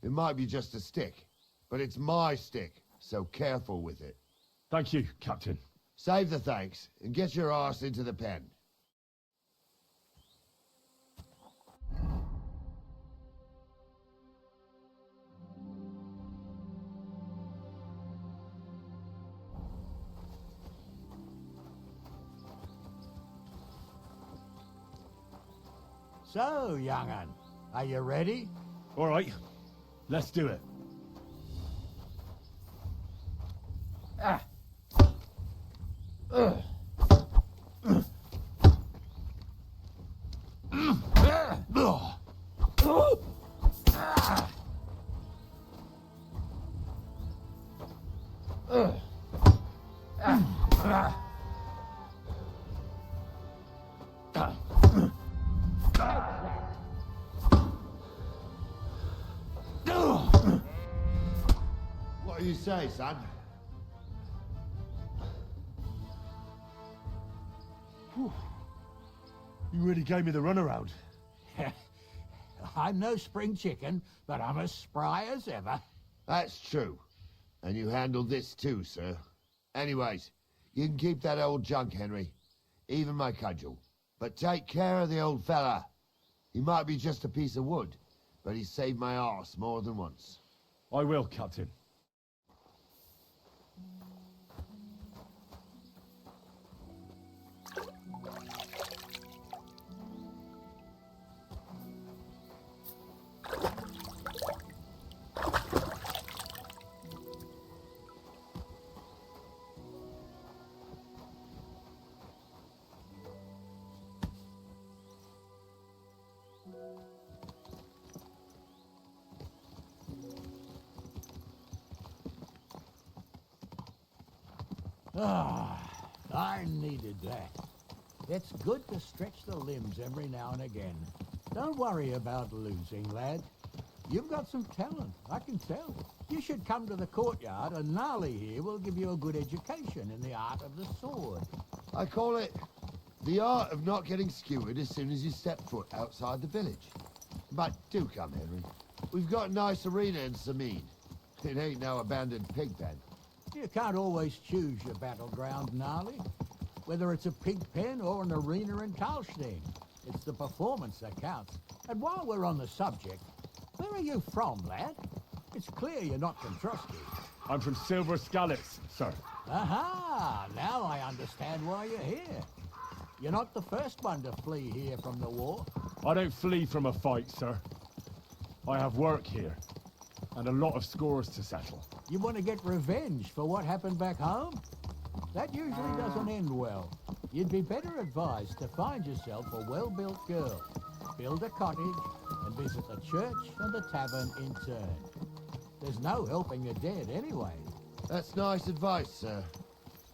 It might be just a stick, but it's my stick, so careful with it. Thank you, Captain. Save the thanks, and get your arse into the pen. So, young'un, are you ready? All right, let's do it. Ah. What do you say, son? Whew. You really gave me the runaround. I'm no spring chicken, but I'm as spry as ever. That's true. And you handled this too, sir. Anyways, you can keep that old junk, Henry. Even my cudgel. But take care of the old fella. He might be just a piece of wood, but he's saved my arse more than once. I will, Captain. Ah, I needed that. It's good to stretch the limbs every now and again. Don't worry about losing, lad. You've got some talent, I can tell. You should come to the courtyard and Gnarly here will give you a good education in the art of the sword. I call it the art of not getting skewered as soon as you step foot outside the village. But do come, Henry. We've got a nice arena in Sameen. It ain't no abandoned pig pen. You can't always choose your battleground, Gnarly. Whether it's a pig pen or an arena in Talstein, it's the performance that counts. And while we're on the subject, where are you from, lad? It's clear you're not from Trusty. I'm from Silver Scallops, sir. Aha! Now I understand why you're here. You're not the first one to flee here from the war. I don't flee from a fight, sir. I have work here, and a lot of scores to settle. You want to get revenge for what happened back home? That usually doesn't end well. You'd be better advised to find yourself a well-built girl, build a cottage, and visit the church and the tavern in turn. There's no helping the dead anyway. That's nice advice, sir.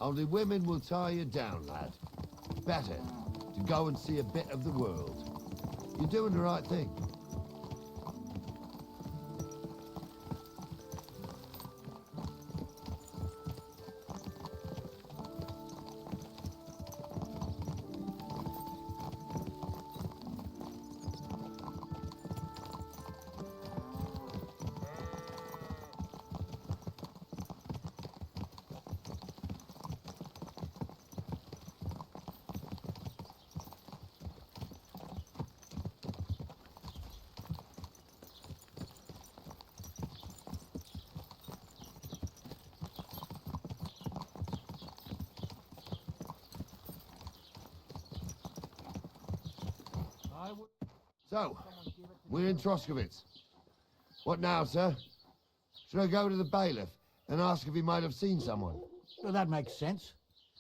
Only women will tie you down, lad. Better to go and see a bit of the world. You're doing the right thing. So, we're in Troskowitz. What now, sir? Should I go to the bailiff and ask if he might have seen someone? Well, that makes sense.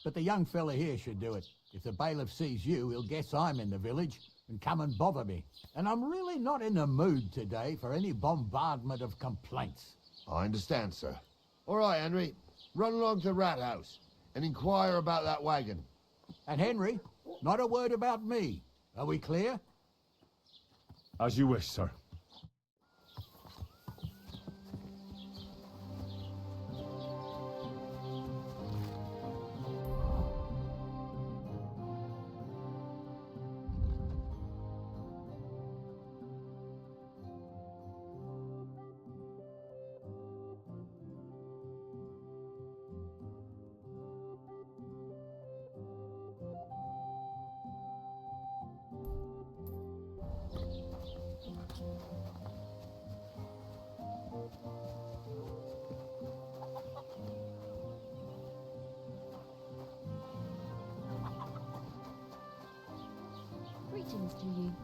But the young fella here should do it. If the bailiff sees you, he'll guess I'm in the village and come and bother me. And I'm really not in the mood today for any bombardment of complaints. I understand, sir. All right, Henry. Run along to the rat house and inquire about that wagon. And Henry, not a word about me. Are we clear? As you wish, sir. Greetings to you.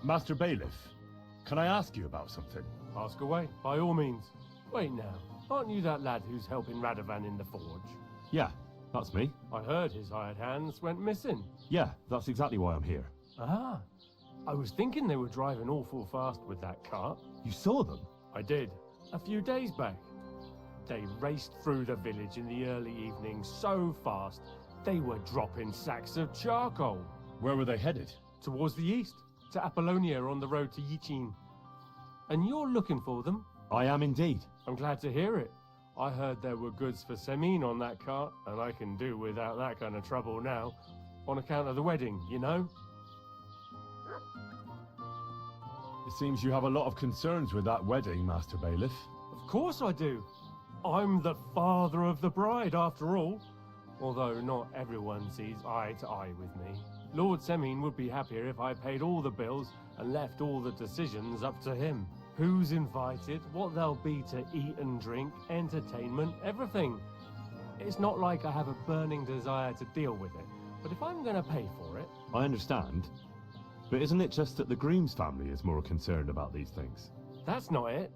Master Bailiff, can I ask you about something? Ask away, by all means. Wait now, aren't you that lad who's helping Radovan in the forge? Yeah, that's me. I heard his hired hands went missing. Yeah, that's exactly why I'm here. Ah, I was thinking they were driving awful fast with that cart. You saw them? I did, a few days back. They raced through the village in the early evening so fast, they were dropping sacks of charcoal. Where were they headed? Towards the east, to Apollonia on the road to Yichin. And you're looking for them? I am indeed. I'm glad to hear it. I heard there were goods for Semin on that cart, and I can do without that kind of trouble now. On account of the wedding, you know? It seems you have a lot of concerns with that wedding, Master Bailiff. Of course I do. I'm the father of the bride, after all. Although not everyone sees eye to eye with me. Lord Semine would be happier if I paid all the bills and left all the decisions up to him. Who's invited, what there'll be to eat and drink, entertainment, everything. It's not like I have a burning desire to deal with it, but if I'm going to pay for it... I understand. But isn't it just that the Grooms family is more concerned about these things? That's not it.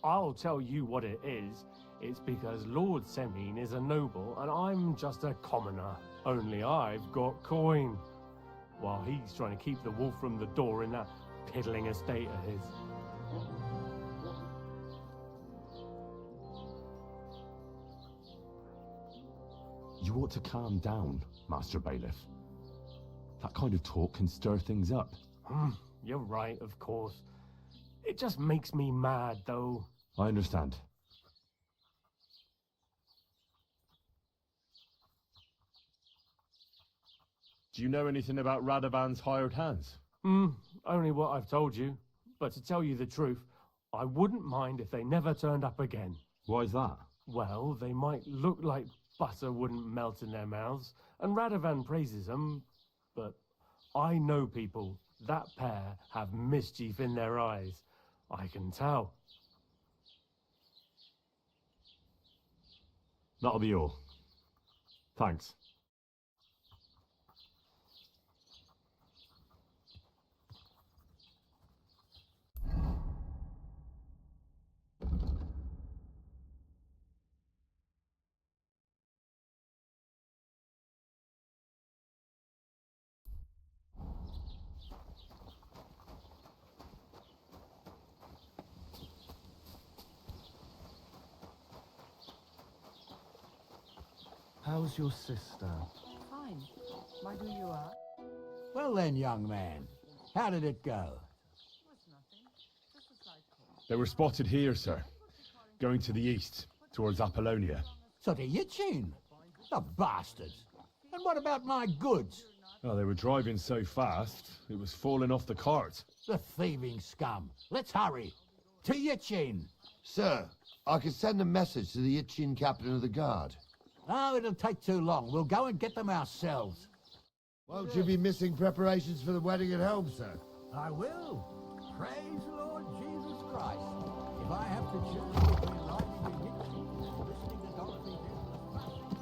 I'll tell you what it is. It's because Lord Semine is a noble and I'm just a commoner. Only I've got coin. While he's trying to keep the wolf from the door in that piddling estate of his. You ought to calm down, Master Bailiff. That kind of talk can stir things up. You're right, of course. It just makes me mad, though. I understand. Do you know anything about Radovan's hired hands? Only what I've told you. But to tell you the truth, I wouldn't mind if they never turned up again. Why is that? Well, they might look like butter wouldn't melt in their mouths, and Radovan praises them, but I know people. That pair have mischief in their eyes. I can tell. That'll be all. Thanks. How's your sister? Fine. Why do you ask? Well then, young man, how did it go? They were spotted here, sir. Going to the east, towards Apollonia. So to Yitchin? The bastards! And what about my goods? Oh, they were driving so fast, it was falling off the cart. The thieving scum! Let's hurry! To Yitchin! Sir, I can send a message to the Itchin captain of the guard. Oh, it'll take too long. We'll go and get them ourselves. Won't you be missing preparations for the wedding at home, sir? I will. Praise the Lord Jesus Christ. If I have to choose between riding to Yitchin and listening to Dorothy's endless fussing,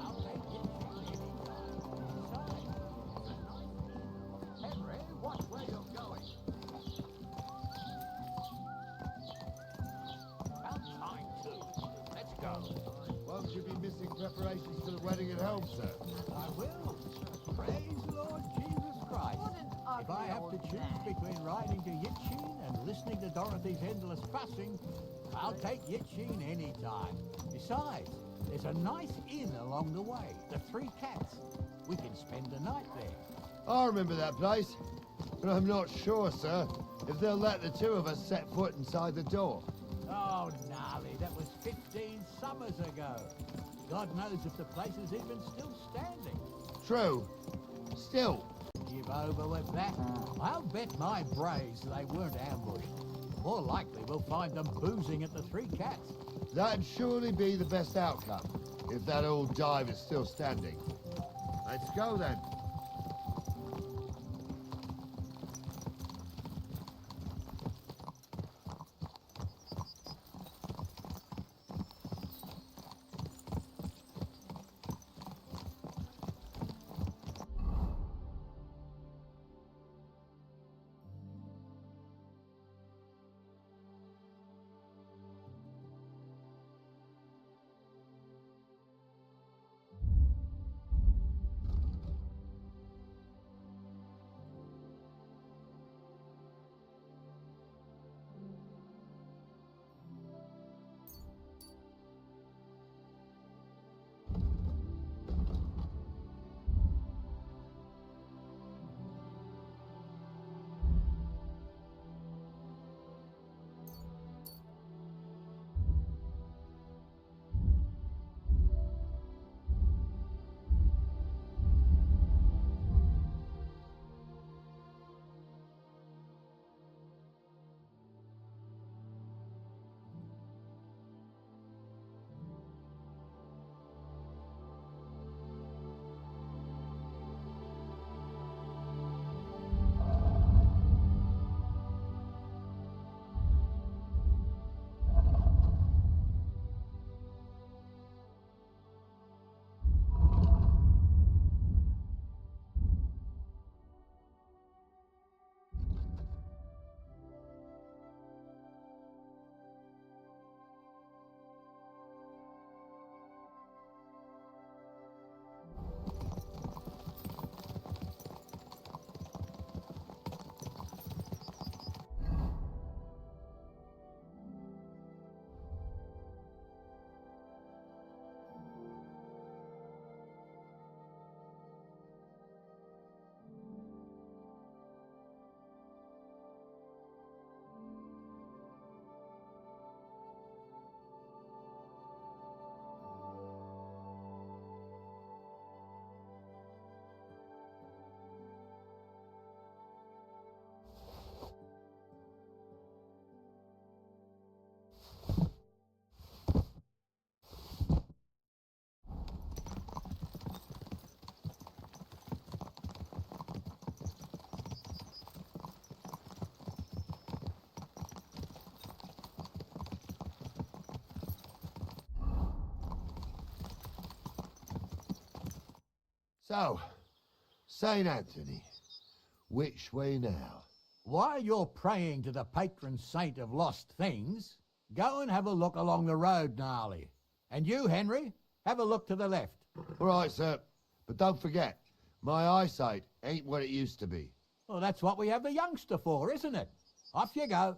I'll take Yitchin any time. Besides, Henry, watch where you're going. About time, too. Let's go. Won't you be missing preparations for the wedding at home, sir? I will. Praise the Lord Jesus Christ. If I have to choose between riding to Yitchin and listening to Dorothy's endless fussing, I'll take Yitchin any time. Besides, there's a nice inn along the way, the Three Cats. We can spend the night there. I remember that place, but I'm not sure, sir, if they'll let the two of us set foot inside the door. Oh, gnarly, that was 15 summers ago. God knows if the place is even still standing. True. Still. Give over with that. I'll bet my braves they weren't ambushed. More likely we'll find them boozing at the Three Cats. That'd surely be the best outcome, if that old dive is still standing. Let's go then. So, St. Anthony, which way now? While you're praying to the patron saint of lost things, go and have a look along the road, Gnarly. And you, Henry, have a look to the left. All right, sir. But don't forget, my eyesight ain't what it used to be. Well, that's what we have the youngster for, isn't it? Off you go.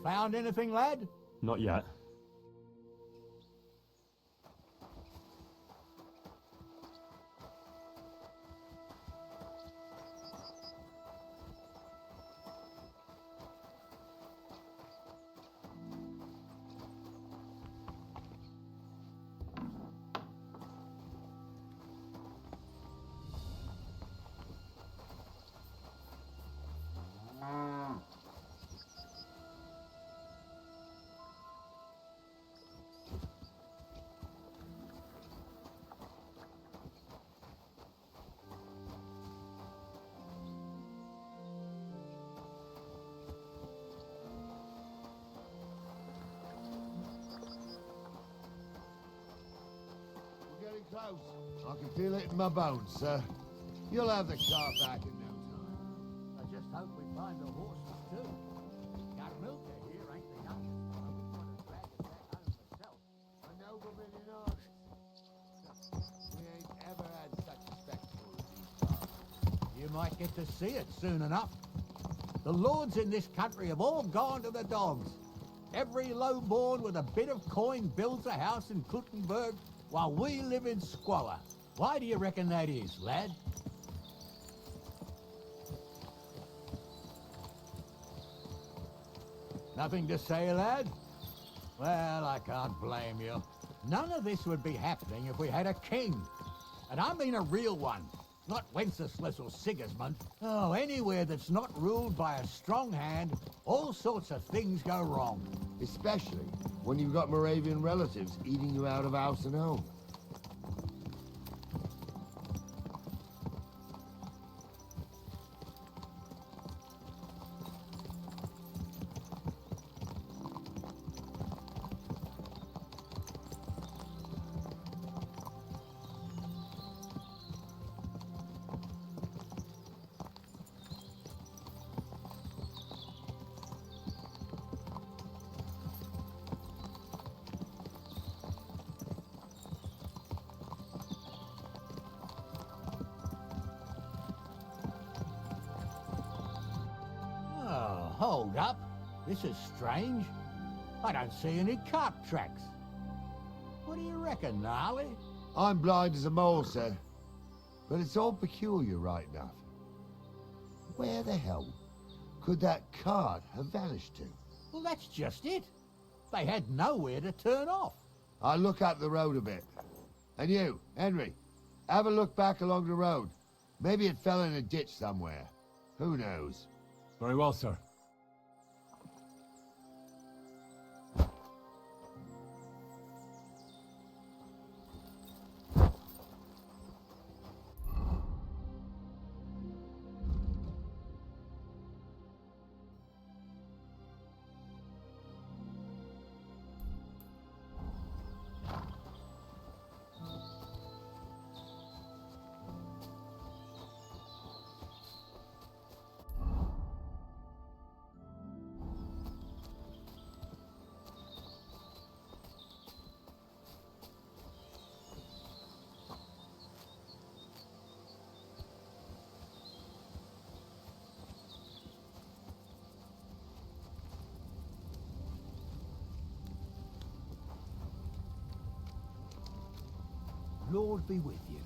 Found anything, lad? Not yet. We're getting close. I can feel it in my bones, sir. You'll have the car back in no time. I just hope we find the horses too. Carmilka here ain't the youngest. I would want to drag us back home myself. A nobleman in arms. We ain't ever had such a spectacle as these parts. You might get to see it soon enough. The lords in this country have all gone to the dogs. Every lowborn with a bit of coin builds a house in Kuttenberg while we live in squalor. Why do you reckon that is, lad? Nothing to say, lad? Well, I can't blame you. None of this would be happening if we had a king. And I mean a real one. Not Wenceslas or Sigismund. Oh, anywhere that's not ruled by a strong hand, all sorts of things go wrong. Especially when you've got Moravian relatives eating you out of house and home. Oh, hold up. This is strange. I don't see any cart tracks. What do you reckon, Gnarly? I'm blind as a mole, sir. But it's all peculiar right enough. Where the hell could that cart have vanished to? Well, that's just it. They had nowhere to turn off. I'll look up the road a bit. And you, Henry, have a look back along the road. Maybe it fell in a ditch somewhere. Who knows? Very well, sir. Lord be with you.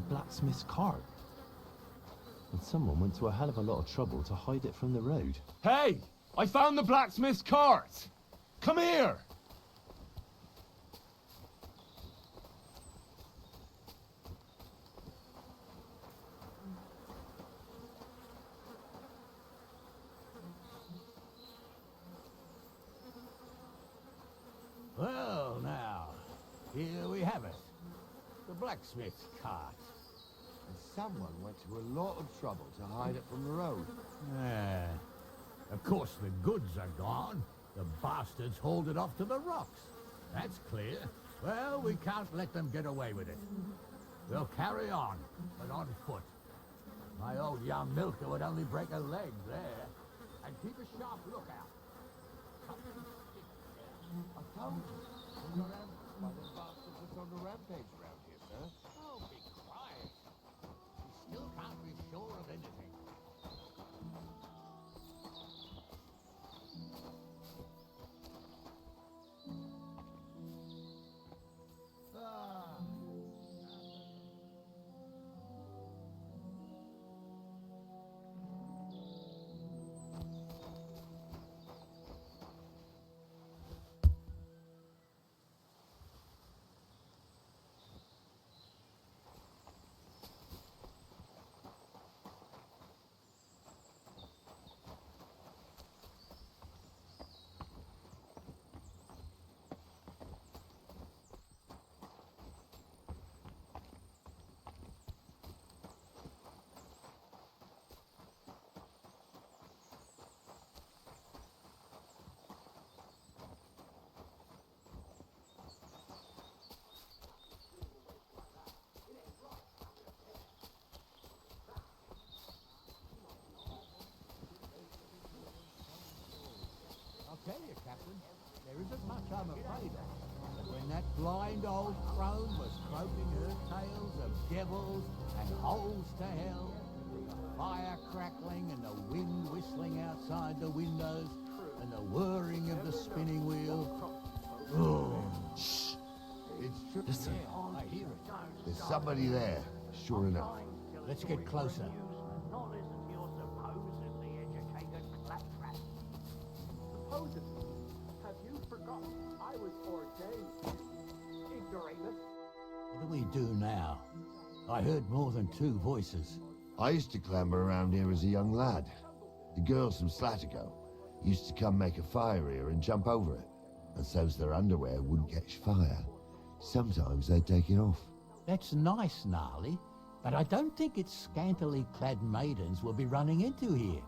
Blacksmith's cart. And someone went to a hell of a lot of trouble to hide it from the road. Hey! I found the blacksmith's cart! Come here! Well, now, blacksmith's cart. And someone went to a lot of trouble to hide it from the road. Yeah. Of course the goods are gone. The bastards hauled it off to the rocks. That's clear. Well, we can't let them get away with it. We'll carry on, but on foot. My old young milker would only break a leg there. And keep a sharp lookout. I told you. You're ambushed by the bastards that's on the rampage around here, sir. Oh, be quiet. We still can't be sure of anything. Tell you, Captain, there isn't much I'm afraid of. But when that blind old crone was croaking her tales of devils and holes to hell, the fire crackling and the wind whistling outside the windows, and the whirring of the spinning wheel. Oh, shh! It's true. Listen. Yeah, I hear it. There's somebody there, sure enough. Let's get closer. Not listen to your supposedly educated claptrap. Supposedly? Have you forgotten I was ordained? Ignoramus. What do we do now? I heard more than two voices. I used to clamber around here as a young lad. The girls from Slatigo used to come make a fire here and jump over it. And so's their underwear wouldn't catch fire. Sometimes they'd take it off. That's nice, Gnarly, but I don't think it's scantily clad maidens we'll be running into here.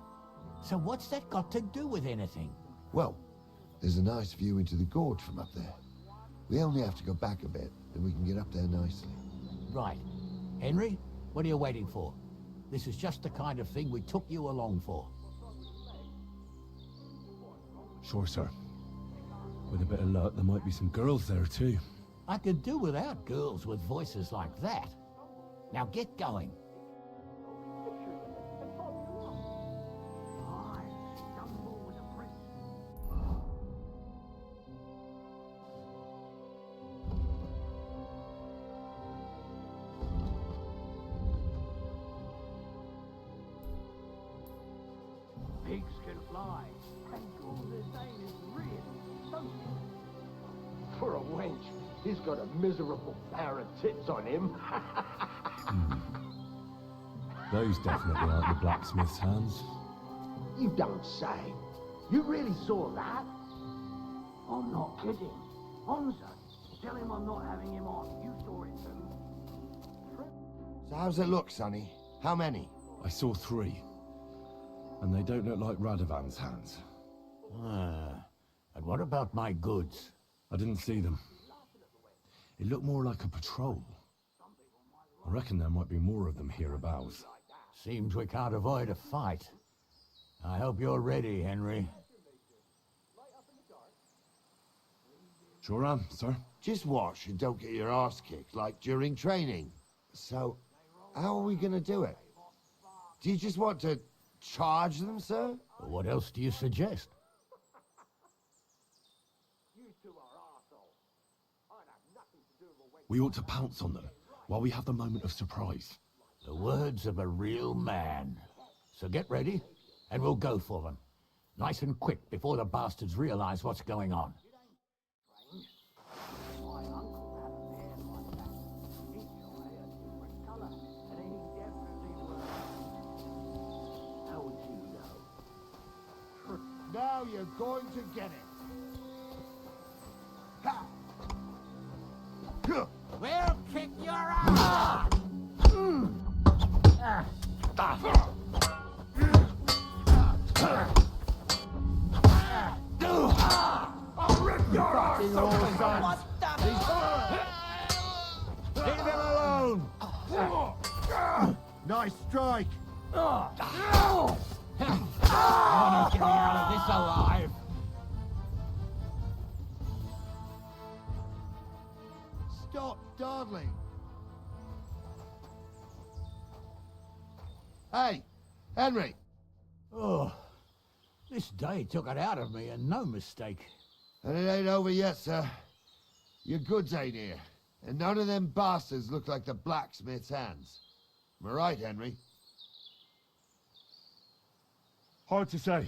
So what's that got to do with anything? Well, there's a nice view into the gorge from up there. We only have to go back a bit, and we can get up there nicely. Right. Henry, what are you waiting for? This is just the kind of thing we took you along for. Sure, sir. With a bit of luck, there might be some girls there too. I could do without girls with voices like that. Now get going. Pigs can fly, and Gordon's name is really boasting. For a wench, he's got a miserable pair of tits on him. Those definitely aren't the blacksmith's hands. You don't say. You really saw that? I'm not kidding. Honza, tell him I'm not having him on. You saw it too. So how's it look, Sonny? How many? I saw 3. And they don't look like Radovan's hands. And what about my goods? I didn't see them. It looked more like a patrol. I reckon there might be more of them hereabouts. Seems we can't avoid a fight. I hope you're ready, Henry. Sure am, sir. Just watch and don't get your arse kicked like during training. So, how are we gonna do it? Do you just want to charge them, sir? What else do you suggest? We ought to pounce on them while we have the moment of surprise. The words of a real man. So get ready, and we'll go for them. Nice and quick before the bastards realize what's going on. My uncle had a beard like that. Each eye a different colour, and he definitely was. How would you know? Now you're going to get it. Ha! We'll kick your ass! Nice strike! You're not getting out of this alive. Stop dawdling! Hey, Henry! Oh, this day took it out of me, and no mistake. And it ain't over yet, sir. Your goods ain't here, and none of them bastards look like the blacksmith's hands. Am I right, Henry? Hard to say.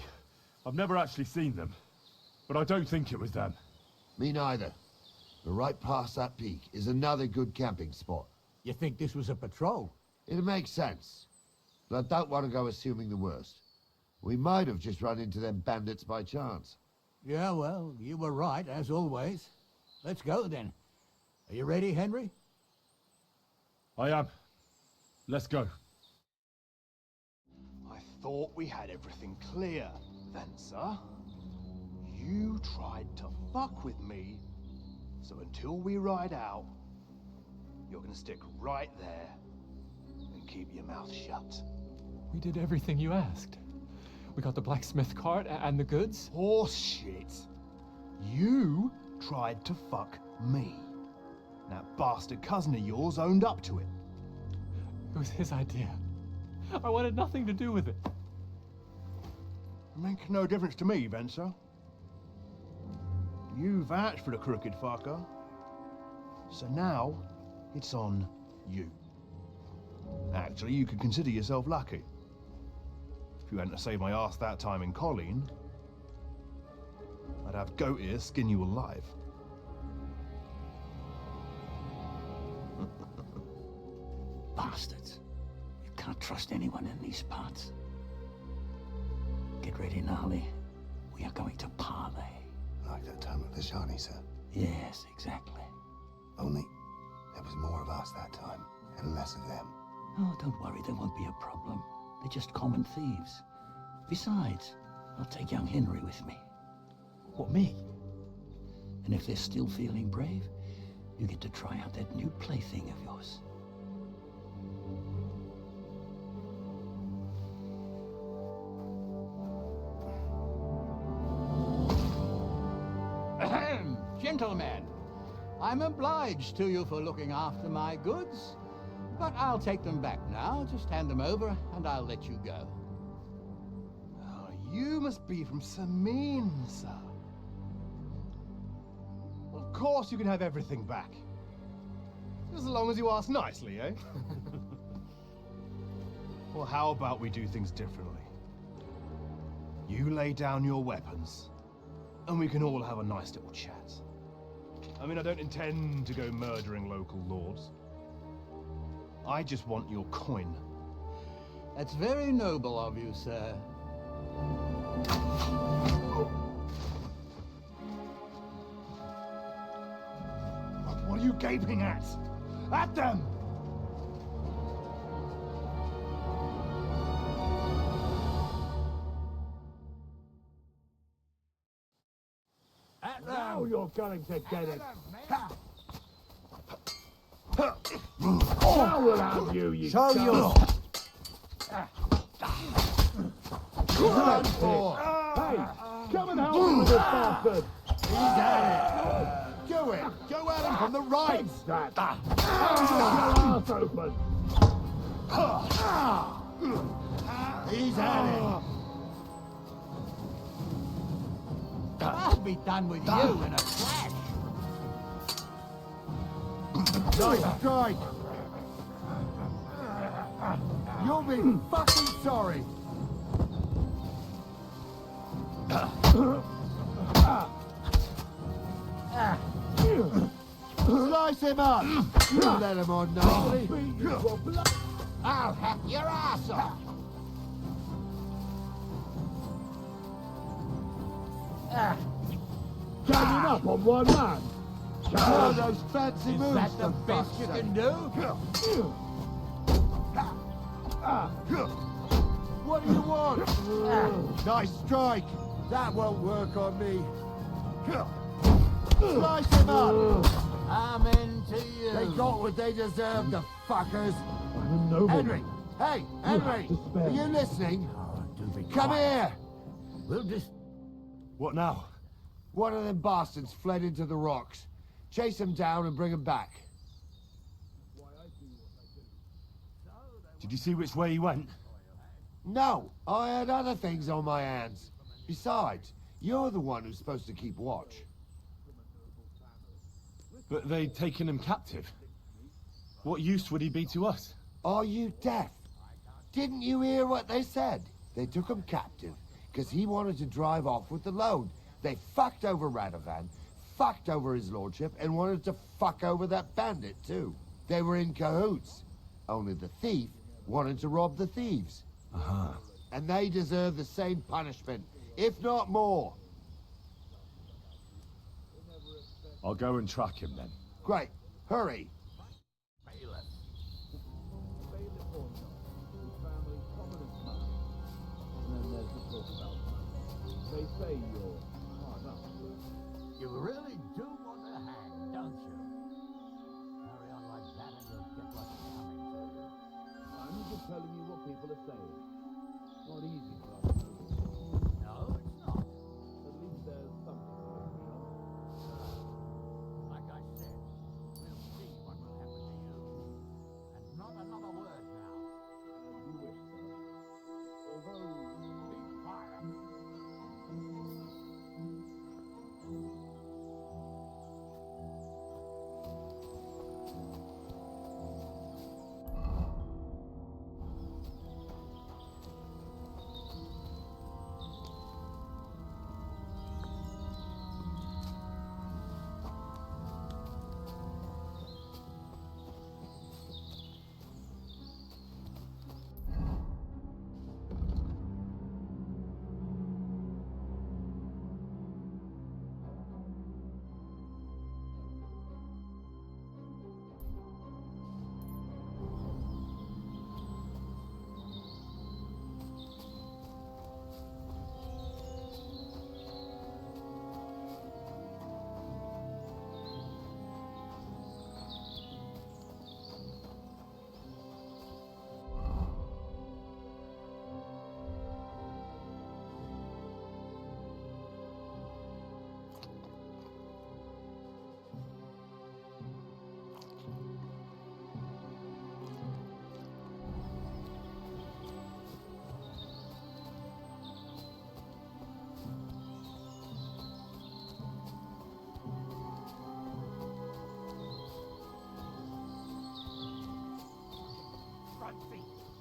I've never actually seen them, but I don't think it was them. Me neither. But right past that peak is another good camping spot. You think this was a patrol? It makes sense. But I don't want to go assuming the worst. We might have just run into them bandits by chance. Yeah, well, you were right, as always. Let's go, then. Are you ready, Henry? I am. Let's go. I thought we had everything clear, Venser. You tried to fuck with me, so until we ride out, you're gonna stick right there and keep your mouth shut. We did everything you asked. We got the blacksmith cart and the goods. Horse shit. You tried to fuck me. That bastard cousin of yours owned up to it. It was his idea. I wanted nothing to do with it. It makes no difference to me, Venser. You vouched for the crooked fucker. So now, it's on you. Actually, you could consider yourself lucky. If you hadn't saved my ass that time in Colleen, I'd have goat ear skin you alive. Bastards. You can't trust anyone in these parts. Get ready, Gnarly. We are going to parley. Like that time at the Shani, sir? Yes, exactly. Only there was more of us that time, and less of them. Oh, don't worry, there won't be a problem. They're just common thieves. Besides, I'll take young Henry with me. What, me? And if they're still feeling brave, you get to try out that new plaything of yours. Ahem, gentlemen, I'm obliged to you for looking after my goods, but I'll take them back now. Just hand them over, and I'll let you go. Oh, you must be from Samin, sir. Well, of course you can have everything back. Just as long as you ask nicely, eh? Well, how about we do things differently? You lay down your weapons, and we can all have a nice little chat. I mean, I don't intend to go murdering local lords. I just want your coin. That's very noble of you, sir. What are you gaping at? At them! Now you're going to get it. Now we'll have you Show your... Run for! Hey, come and help me with this bastard. He's at it! Do it! Go at him from the right! That. Ass open. He's at it! I'll be done with you in a flash. Nice strike! You'll be fucking sorry! Slice him up! Let him on nicely! I'll hack your ass off! Ganging up on one man. Oh, those fancy Is moves! that the for best fuck's you sake. can do? What do you want? Nice strike! That won't work on me. Slice him up! I'm into you. They got what they deserved, the fuckers. I'm a nobleman. Henry, Hey, Henry, are you listening? Come here! We'll just... What now? One of them bastards fled into the rocks. Chase him down and bring him back. Did you see which way he went? No, I had other things on my hands. Besides, you're the one who's supposed to keep watch. But they'd taken him captive. What use would he be to us? Are you deaf? Didn't you hear what they said? They took him captive because he wanted to drive off with the load. They fucked over Radovan, fucked over his lordship, and wanted to fuck over that bandit too. They were in cahoots. Only the thief wanted to rob the thieves. Uh-huh. And they deserve the same punishment, if not more. I'll go and track him then. Great. Hurry. They say you're hard up. You really do want to hang, don't you? Carry on like that and you'll get what's coming to you. I'm just telling you what people are saying. It's not easy for us to do. No, it's not. At least there's something going on. Like I said, we'll see what will happen to you. And not another word now. You wish so. Although... Be quiet.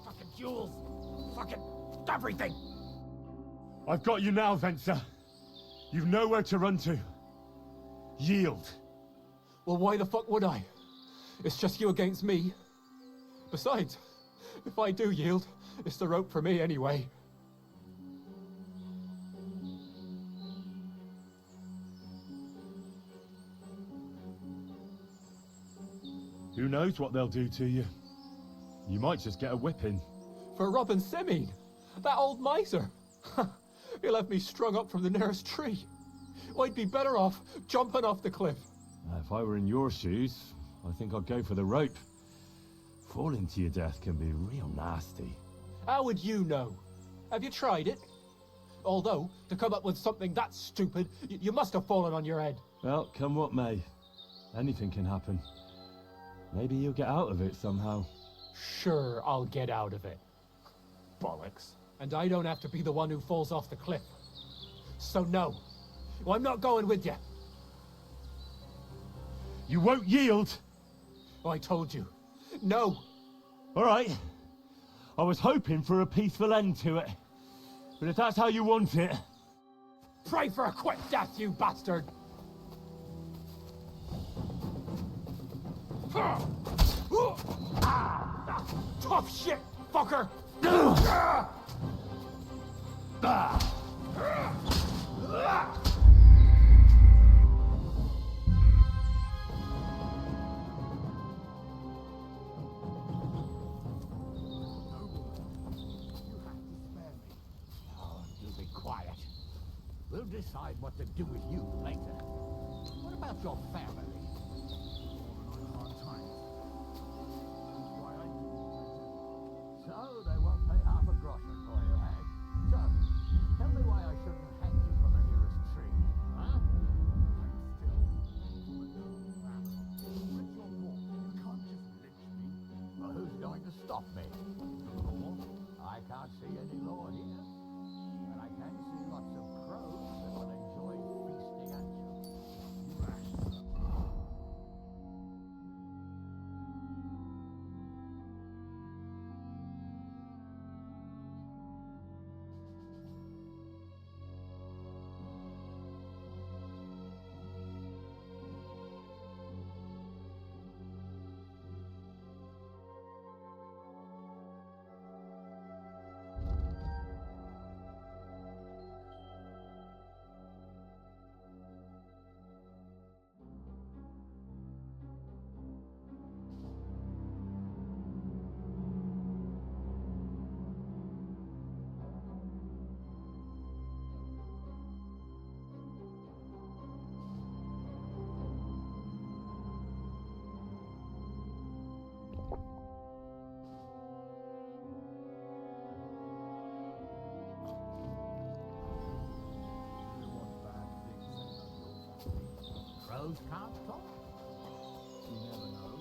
Fucking jewels! Fucking everything! I've got you now, Venser. You've nowhere to run to. Yield. Well, why the fuck would I? It's just you against me. Besides, if I do yield, it's the rope for me anyway. Who knows what they'll do to you? You might just get a whipping. For robbing Semine, that old miser. He'll have me strung up from the nearest tree. I'd be better off jumping off the cliff. If I were in your shoes, I think I'd go for the rope. Falling to your death can be real nasty. How would you know? Have you tried it? Although, to come up with something that stupid, you must have fallen on your head. Well, come what may. Anything can happen. Maybe you'll get out of it somehow. Sure, I'll get out of it. Bollocks. And I don't have to be the one who falls off the cliff. So no, I'm not going with you. You won't yield? Oh, I told you. No. All right. I was hoping for a peaceful end to it. But if that's how you want it... Pray for a quick death, you bastard! Tough shit, fucker! Be quiet. We'll decide what to do with you later. What about your family? So, stop me. I can't see any law here, but I can see lots of crows that will enjoy feasting at you. Crows can't talk. You never know.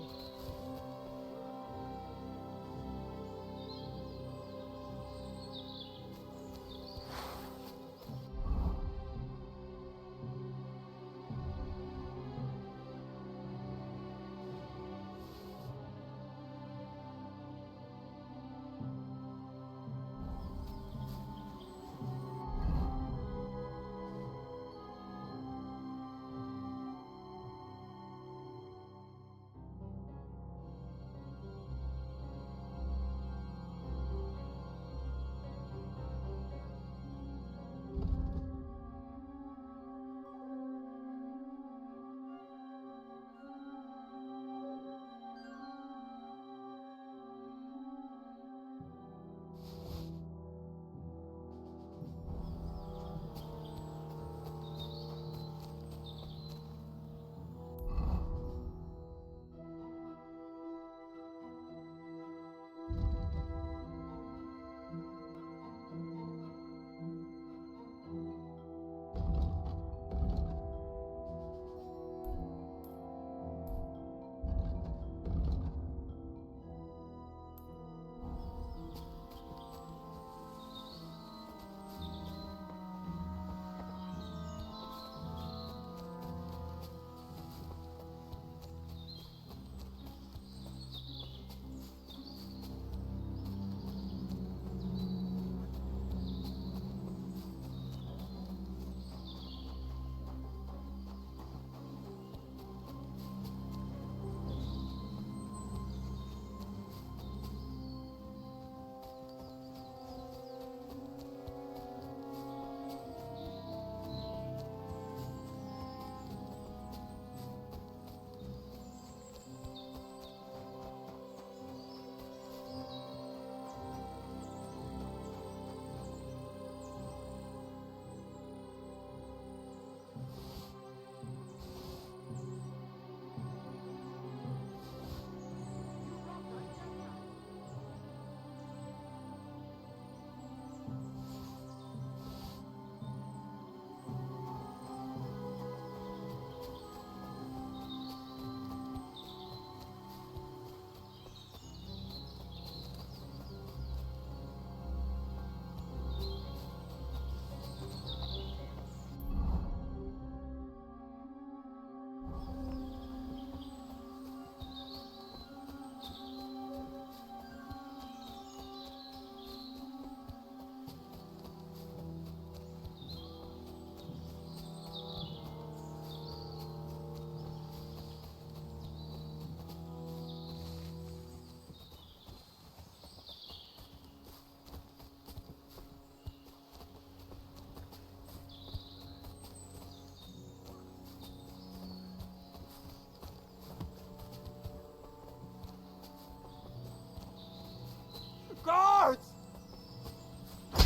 Guards!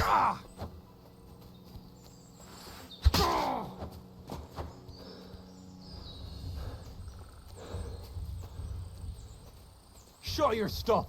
Ah! Show your stuff.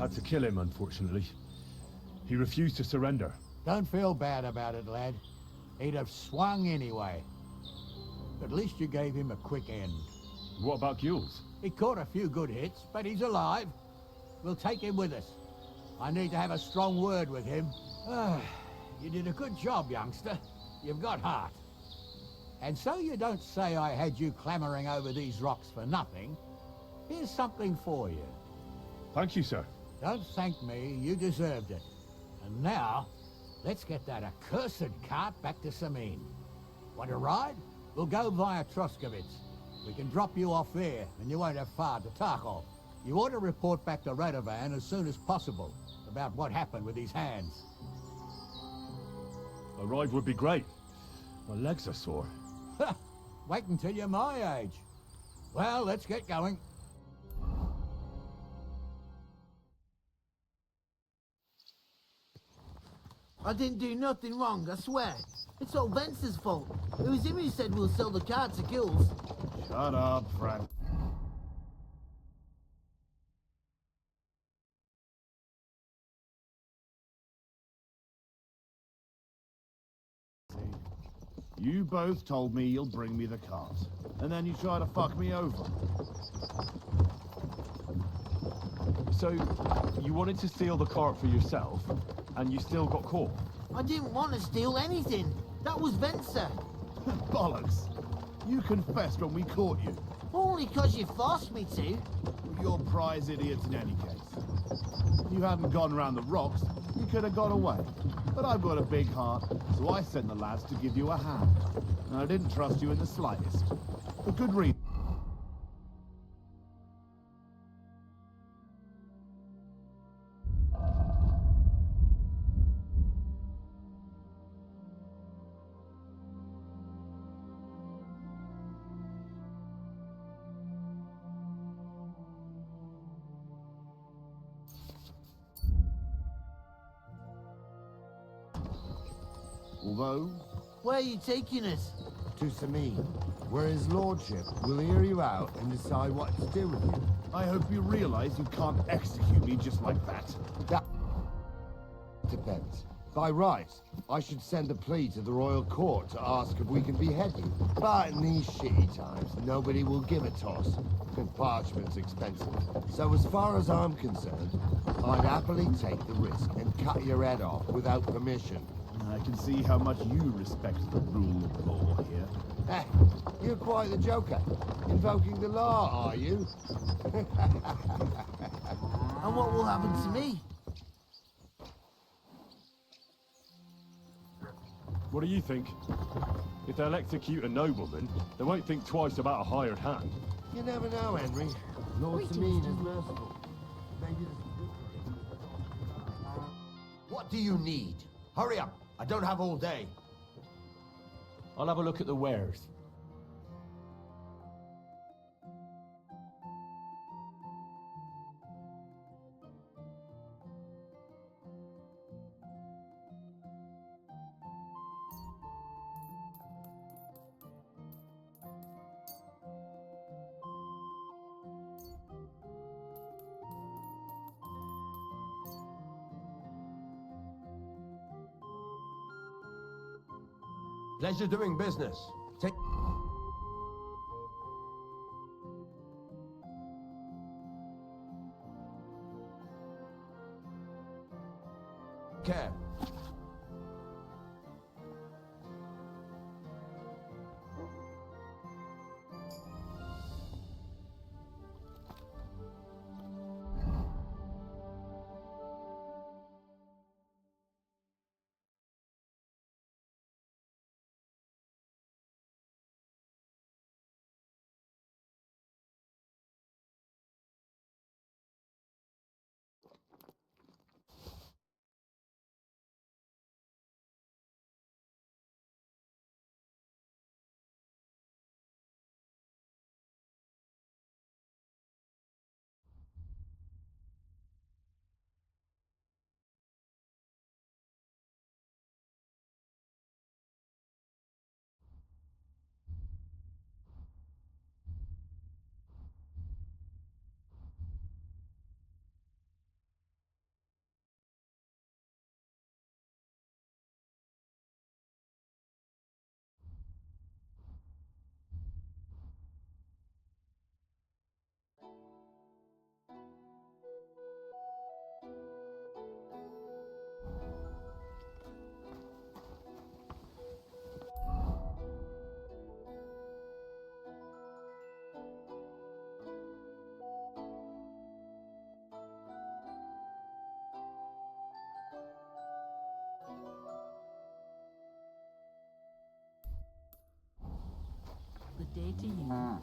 Had to kill him, unfortunately. He refused to surrender. Don't feel bad about it, lad. He'd have swung anyway. At least you gave him a quick end. What about Gules? He caught a few good hits, but he's alive. We'll take him with us. I need to have a strong word with him. You did a good job, youngster. You've got heart. And so you don't say I had you clambering over these rocks for nothing. Here's something for you. Thank you, sir. Don't thank me, you deserved it. And now, let's get that accursed cart back to Sameen. Want to ride? We'll go via Troskovitz. We can drop you off there, and you won't have far to Tarkov. You ought to report back to Radovan as soon as possible about what happened with his hands. A ride would be great. My legs are sore. Wait until you're my age. Well, let's get going. I didn't do nothing wrong, I swear. It's all Vence's fault. It was him who said we'll sell the car to Gills. Shut up, Frank. You both told me you'll bring me the cart, and then you try to fuck me over. So, you wanted to steal the cart for yourself, and you still got caught? I didn't want to steal anything. That was Vencer. Bollocks! You confessed when we caught you. Only 'cause you forced me to. You're prize idiots in any case. If you hadn't gone around the rocks, you could have got away. But I've got a big heart, so I sent the lads to give you a hand. And I didn't trust you in the slightest. For good reason. Although... Where are you taking us? To Sameen, where his lordship will hear you out and decide what to do with you. I hope you realize you can't execute me just like that. That depends. By right, I should send a plea to the royal court to ask if we can behead you. But in these shitty times, nobody will give a toss. And parchment's expensive. So as far as I'm concerned, I'd happily take the risk and cut your head off without permission. I can see how much you respect the rule of law here. Eh, you're quite the joker. Invoking the law, are you? And what will happen to me? What do you think? If they'll execute a nobleman, they won't think twice about a hired hand. You never know, Henry. Lord Sameen is merciful. Maybe there's... What do you need? Hurry up! I don't have all day. I'll have a look at the wares. Pleasure doing business. Take care. Good day to you.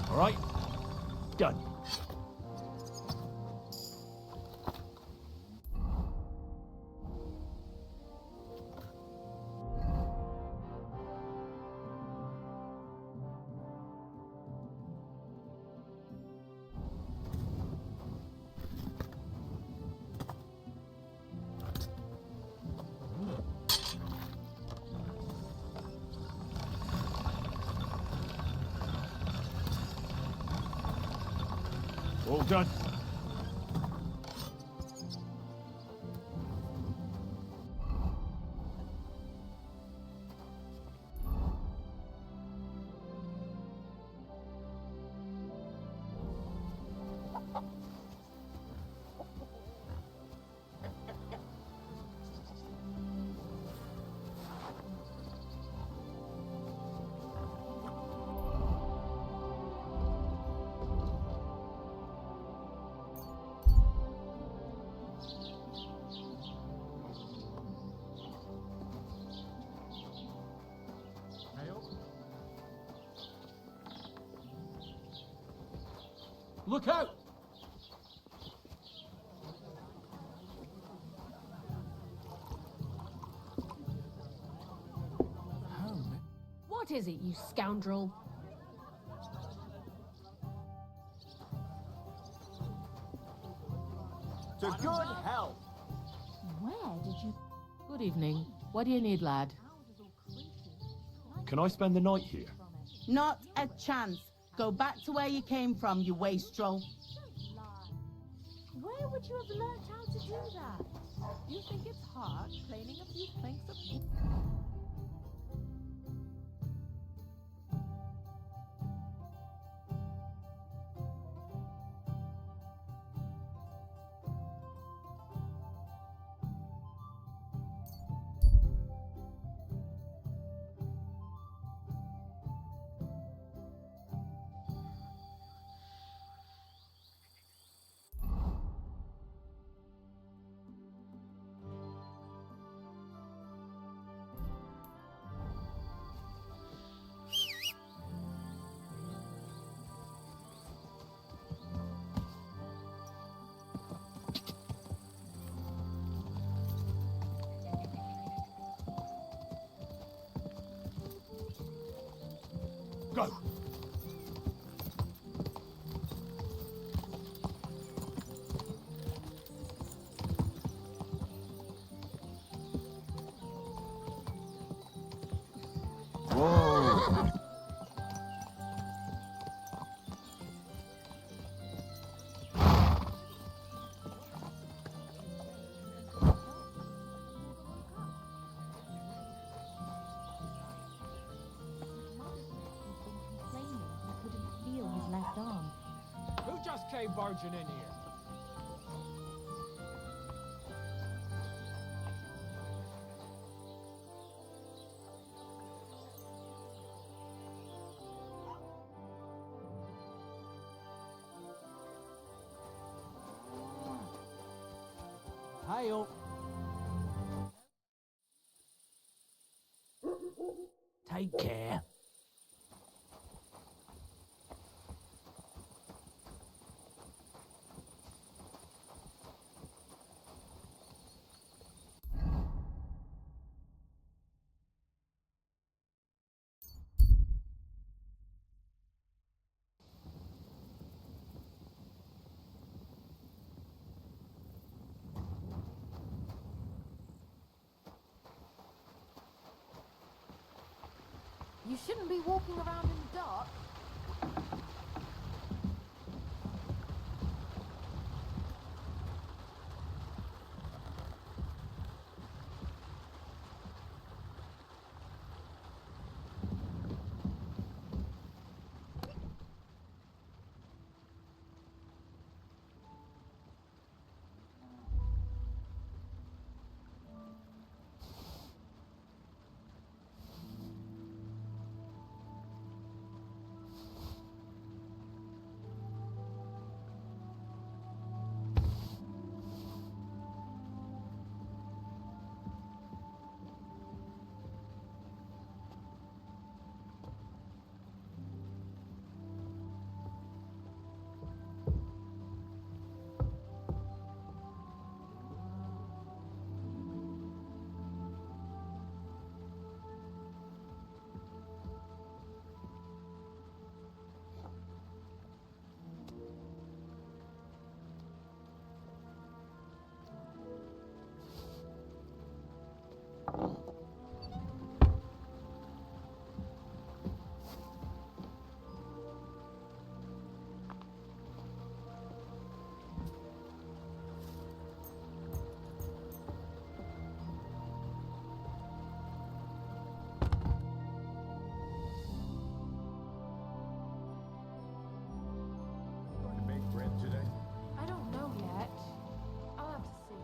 All right, done. All done. Look out! What is it, you scoundrel? To good health. Where did you... Good evening. What do you need, lad? Can I spend the night here? Not a chance. Go back to where you came from, you wastrel. Where would you have learnt how to do that? You think it's hard planing a few planks of... Go! Whoa! left arm. Who just came barging in here? Hail. Take care. You shouldn't be walking around in the dark. I don't know yet. I'll have to see.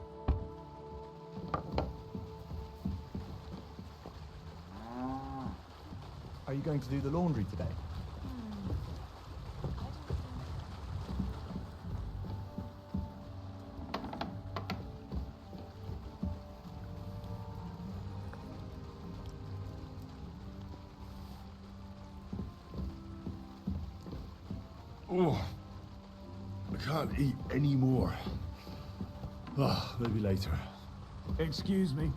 Are you going to do the laundry today? Oh, I can't eat any more. Ah, maybe later. Excuse me.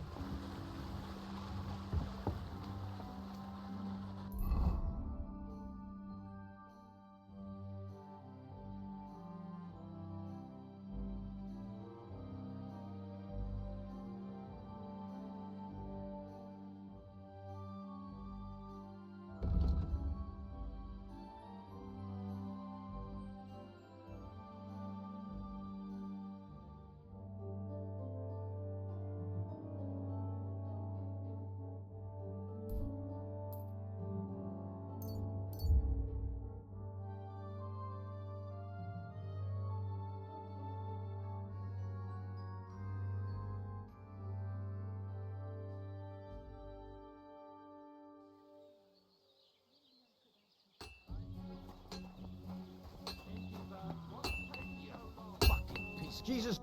Jesus.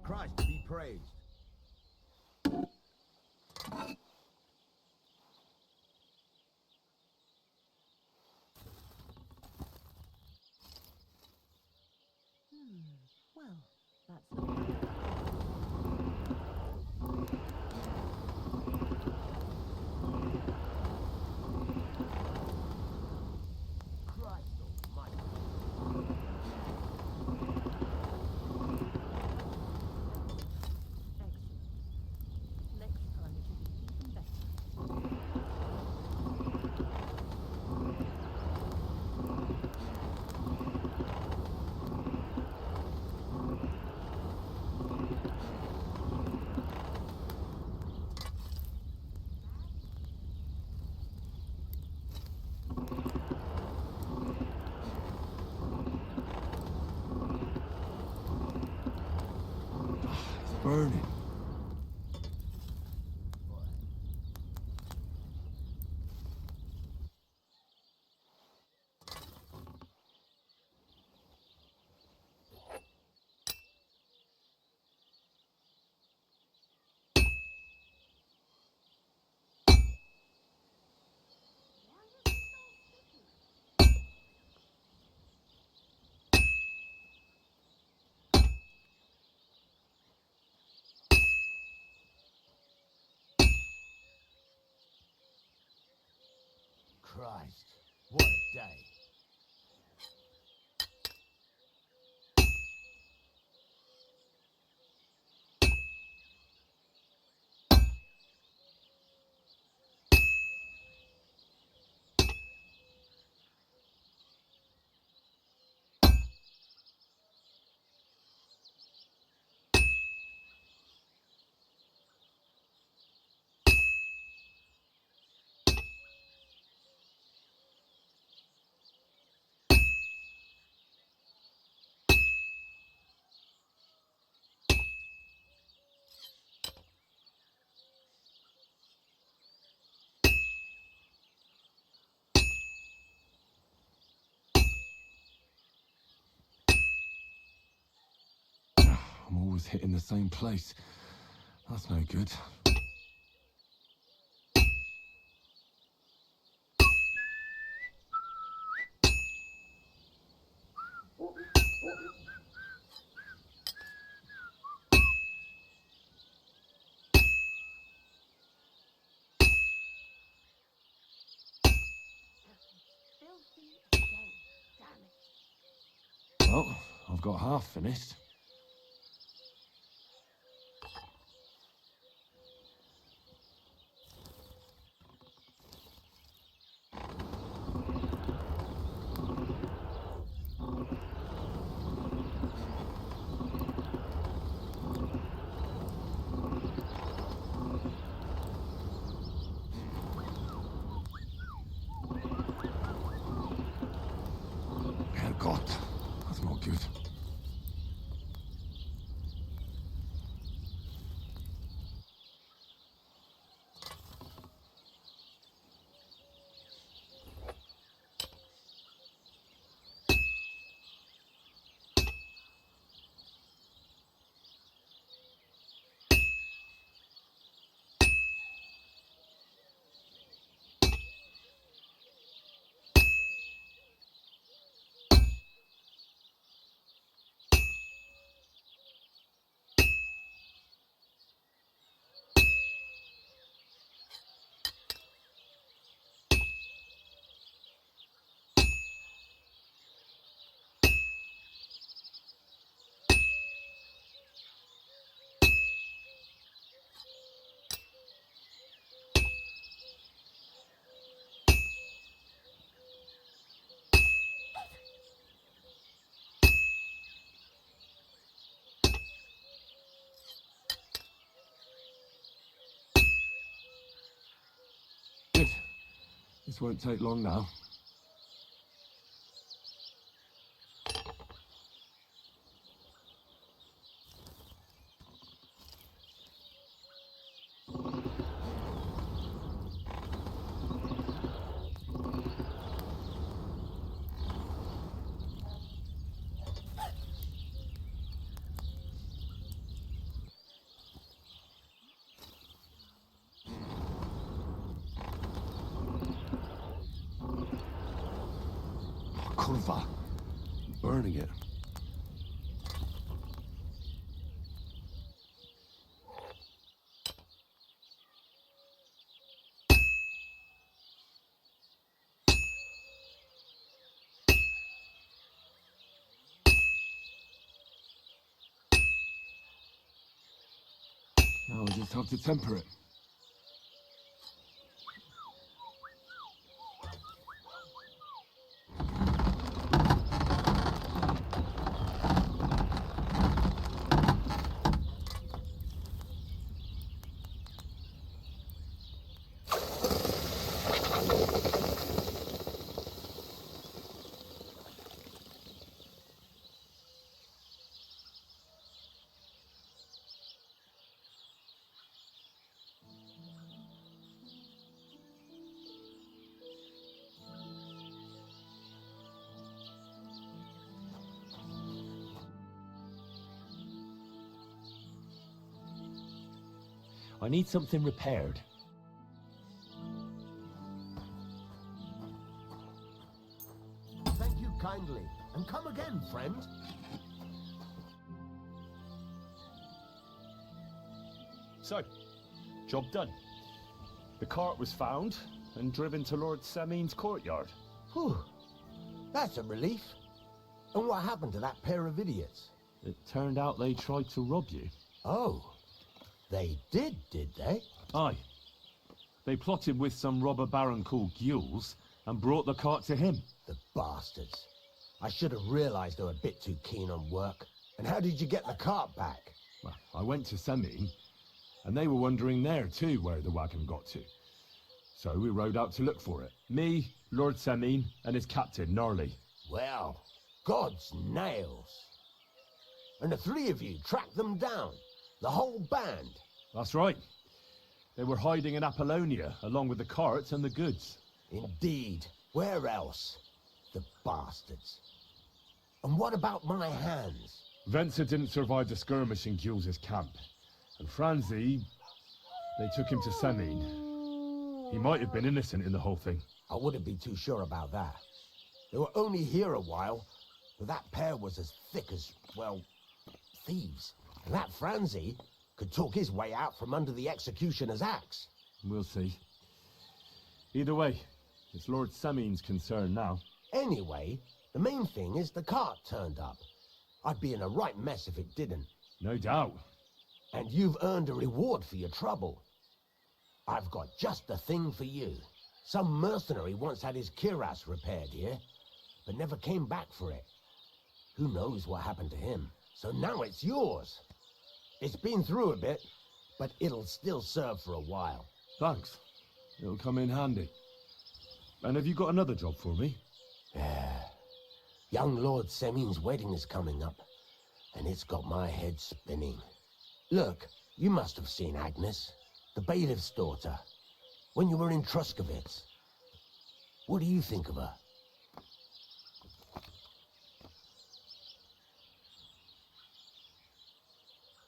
Christ be praised. Well, that's not Christ almighty. excellent. Next time it will be even better. It's burning. Christ, what a day. I'm always hitting the same place. That's no good. Filthy again. Damn it. Well, I've got half finished. Herrgott, that's not good. This won't take long now. Kurva. Burning it. Now we just have to temper it. I need something repaired. Thank you kindly, and come again, friend. So, job done. The cart was found and driven to Lord Semein's courtyard. Whew. That's a relief. And what happened to that pair of idiots? It turned out they tried to rob you. Oh. They did they? Aye. They plotted with some robber baron called Gules and brought the cart to him. The bastards. I should have realized they were a bit too keen on work. And how did you get the cart back? Well, I went to Semein, and they were wondering there too where the wagon got to. So we rode out to look for it. Me, Lord Semein, and his captain, Gnarly. Well, God's nails. And the three of you tracked them down. The whole band? That's right. They were hiding in Apollonia, along with the carts and the goods. Indeed. Where else? The bastards. And what about my hands? Venser didn't survive the skirmish in Gules' camp. And Franzi, they took him to Semein. He might have been innocent in the whole thing. I wouldn't be too sure about that. They were only here a while, but that pair was as thick as, well, thieves. And that Franzi could talk his way out from under the executioner's axe. We'll see. Either way, it's Lord Semein's concern now. Anyway, the main thing is the cart turned up. I'd be in a right mess if it didn't. No doubt. And you've earned a reward for your trouble. I've got just the thing for you. Some mercenary once had his cuirass repaired here, but never came back for it. Who knows what happened to him? So now it's yours. It's been through a bit, but it'll still serve for a while. Thanks. It'll come in handy. And have you got another job for me? Young Lord Semein's wedding is coming up, and it's got my head spinning. Look, you must have seen Agnes, the bailiff's daughter, when you were in Truskovitz. What do you think of her?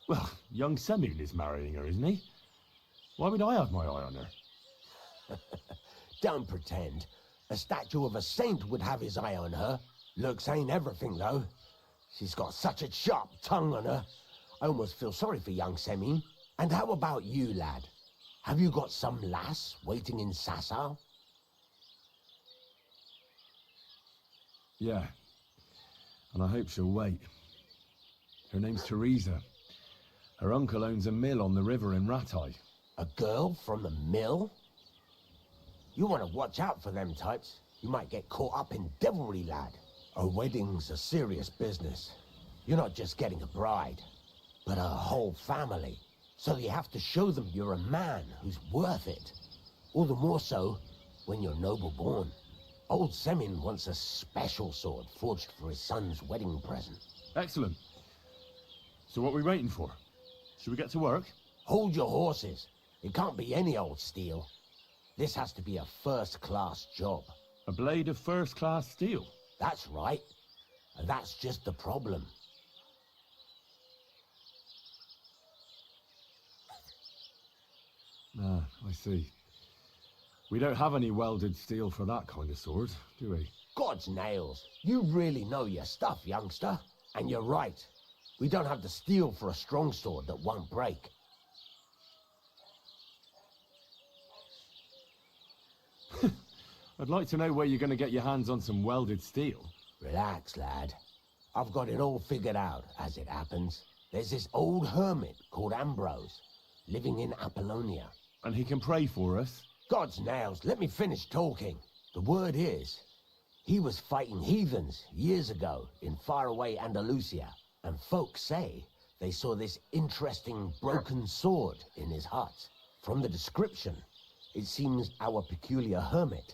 Well, young Semein is marrying her, isn't he? Why would I have my eye on her? Don't pretend. A statue of a saint would have his eye on her. Looks ain't everything, though. She's got such a sharp tongue on her. I almost feel sorry for young Semein. And how about you, lad? Have you got some lass waiting in Sasau? Yeah. And I hope she'll wait. Her name's Teresa. Her uncle owns a mill on the river in Ratai. A girl from the mill? You want to watch out for them types. You might get caught up in devilry, lad. A wedding's a serious business. You're not just getting a bride, but a whole family. So you have to show them you're a man who's worth it. All the more so when you're noble born. Old Semin wants a special sword forged for his son's wedding present. Excellent. So what are we waiting for? Should we get to work? Hold your horses. It can't be any old steel. This has to be a first-class job. A blade of first-class steel? That's right. And that's just the problem. Ah, I see. We don't have any welded steel for that kind of sword, do we? God's nails. You really know your stuff, youngster. And you're right. We don't have the steel for a strong sword that won't break. I'd like to know where you're going to get your hands on some welded steel. Relax, lad. I've got it all figured out, as it happens. There's this old hermit called Ambrose, living in Apollonia. And he can pray for us? God's nails, let me finish talking. The word is, he was fighting heathens years ago in faraway Andalusia, and folks say they saw this interesting broken sword in his hut. From the description, it seems our peculiar hermit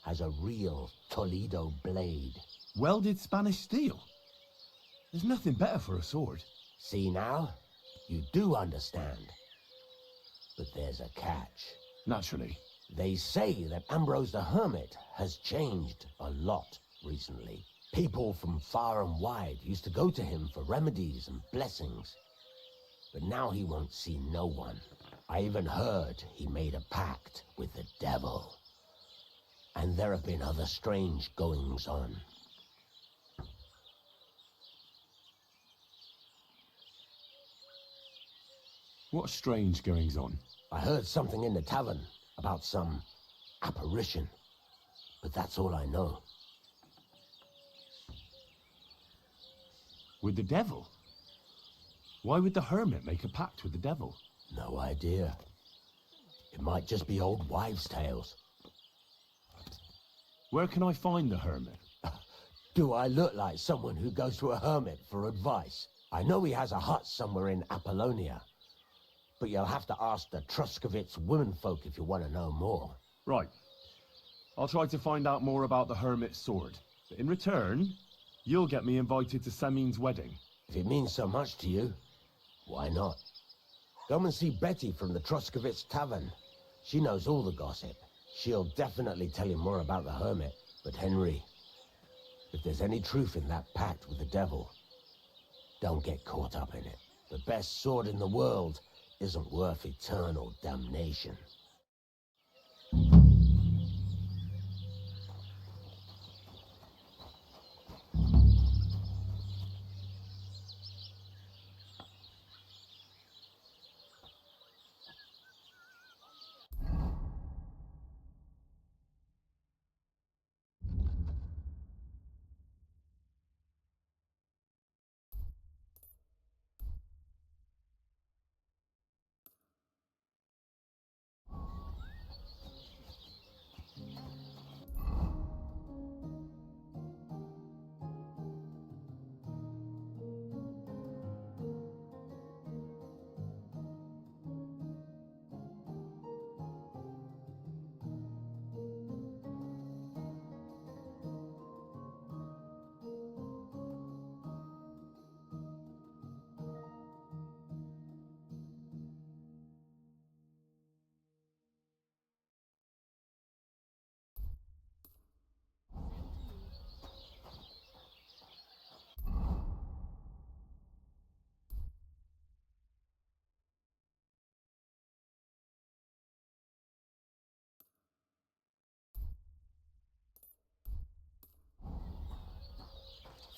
has a real Toledo blade. Welded Spanish steel? There's nothing better for a sword. See now? You do understand. But there's a catch. Naturally. They say that Ambrose the Hermit has changed a lot recently. People from far and wide used to go to him for remedies and blessings. But now he won't see no one. I even heard he made a pact with the devil. And there have been other strange goings-on. What strange goings-on? I heard something in the tavern about some apparition. But that's all I know. With the devil? Why would the hermit make a pact with the devil? No idea. It might just be old wives' tales. Where can I find the hermit? Do I look like someone who goes to a hermit for advice? I know he has a hut somewhere in Apollonia. But you'll have to ask the Truscovitz womenfolk if you want to know more. Right. I'll try to find out more about the hermit's sword. But in return, you'll get me invited to Semin's wedding. If it means so much to you, why not? Come and see Betty from the Truscovitz Tavern. She knows all the gossip. She'll definitely tell you more about the hermit. But Henry, if there's any truth in that pact with the devil, don't get caught up in it. The best sword in the world isn't worth eternal damnation.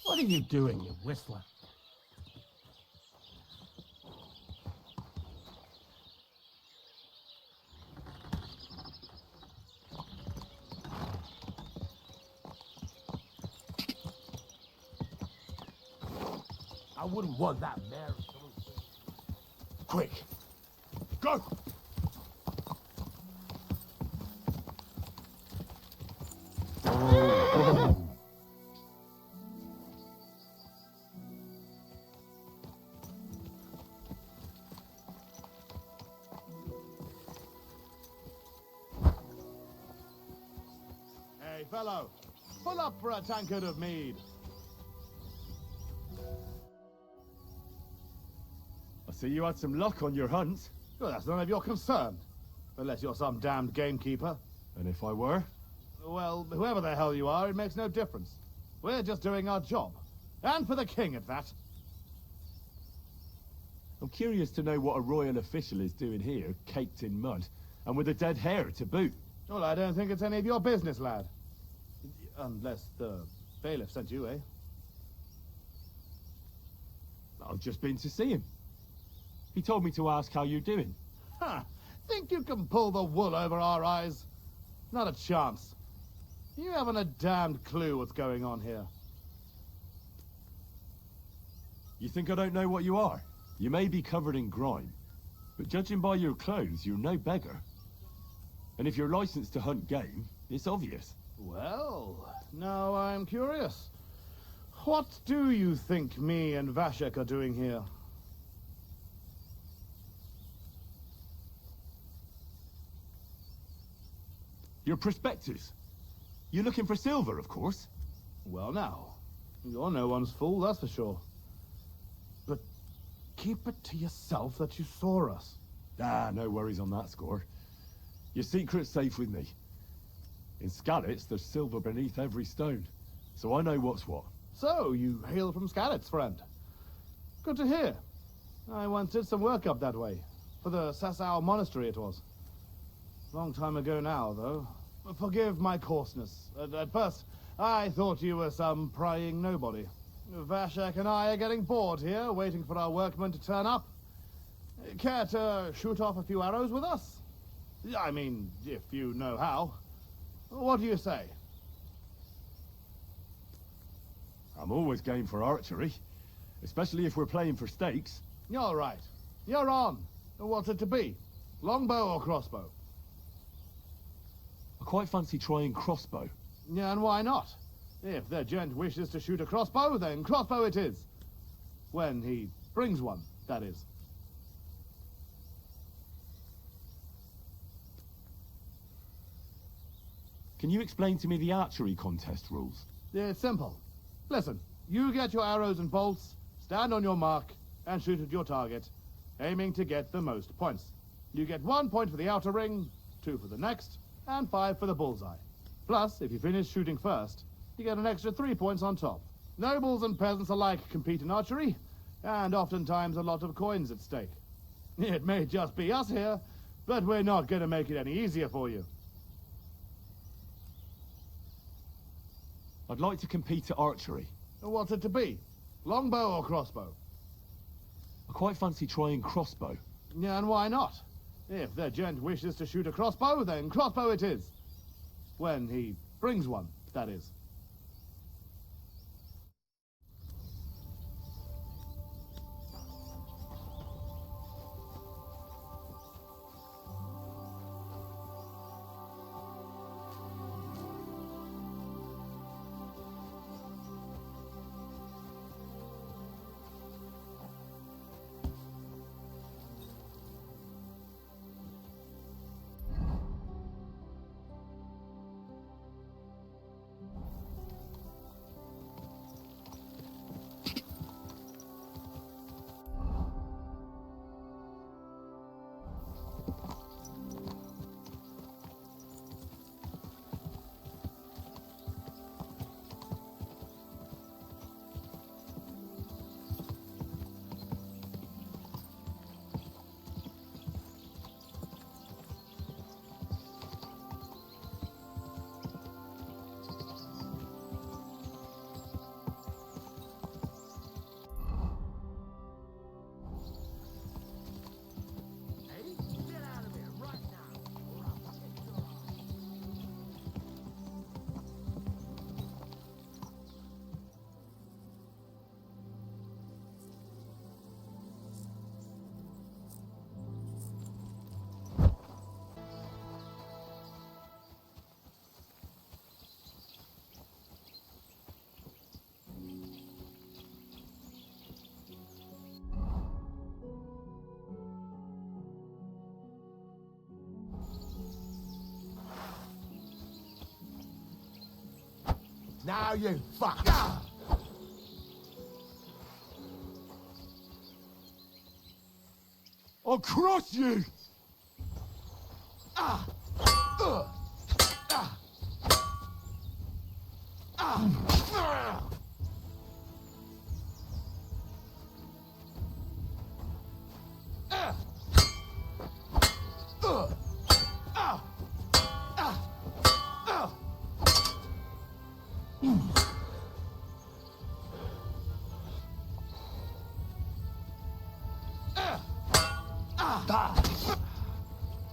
What are you doing, you whistler? I wouldn't want that mare. Quick, go! fellow! Pull up for a tankard of mead. I see you had some luck on your hunt. Well, that's none of your concern. Unless you're some damned gamekeeper. And if I were? Well, whoever the hell you are, it makes no difference. We're just doing our job. And for the king at that. I'm curious to know what a royal official is doing here, caked in mud, and with a dead hare to boot. Well, I don't think it's any of your business, lad. Unless the bailiff sent you, eh? I've just been to see him. He told me to ask how you're doing. Ha! Think you can pull the wool over our eyes? Not a chance. You haven't a damned clue what's going on here. You think I don't know what you are? You may be covered in grime, but judging by your clothes, you're no beggar. And if you're licensed to hunt game, it's obvious. Well, now I'm curious. What do you think me and Vashek are doing here? Your prospectors. You're looking for silver, of course. Well now, you're no one's fool, that's for sure. But keep it to yourself that you saw us. Ah, no worries on that score. Your secret's safe with me. In Skalitz, there's silver beneath every stone, so I know what's what. So, you hail from Skalitz, friend. Good to hear. I once did some work up that way. For the Sasau monastery it was. Long time ago now, though. Forgive my coarseness. At first, I thought you were some prying nobody. Vashek and I are getting bored here, waiting for our workmen to turn up. Care to shoot off a few arrows with us? I mean, if you know how. What do you say? I'm always game for archery, especially if we're playing for stakes. You're right. You're on. What's it to be? Longbow or crossbow? I quite fancy trying crossbow. Yeah, and why not? If the gent wishes to shoot a crossbow, then crossbow it is. When he brings one, that is. Can you explain to me the archery contest rules? It's simple. Listen, you get your arrows and bolts, stand on your mark, and shoot at your target, aiming to get the most points. You get 1 point for the outer ring, 2 for the next, and 5 for the bullseye. Plus, if you finish shooting first, you get an extra 3 points on top. Nobles and peasants alike compete in archery, and oftentimes a lot of coins at stake. It may just be us here, but we're not going to make it any easier for you. I'd like to compete at archery. What's it to be? Longbow or crossbow? I quite fancy trying crossbow. Yeah, and why not? If the gent wishes to shoot a crossbow, then crossbow it is. When he brings one, that is. Now you fuck. I'll cross you!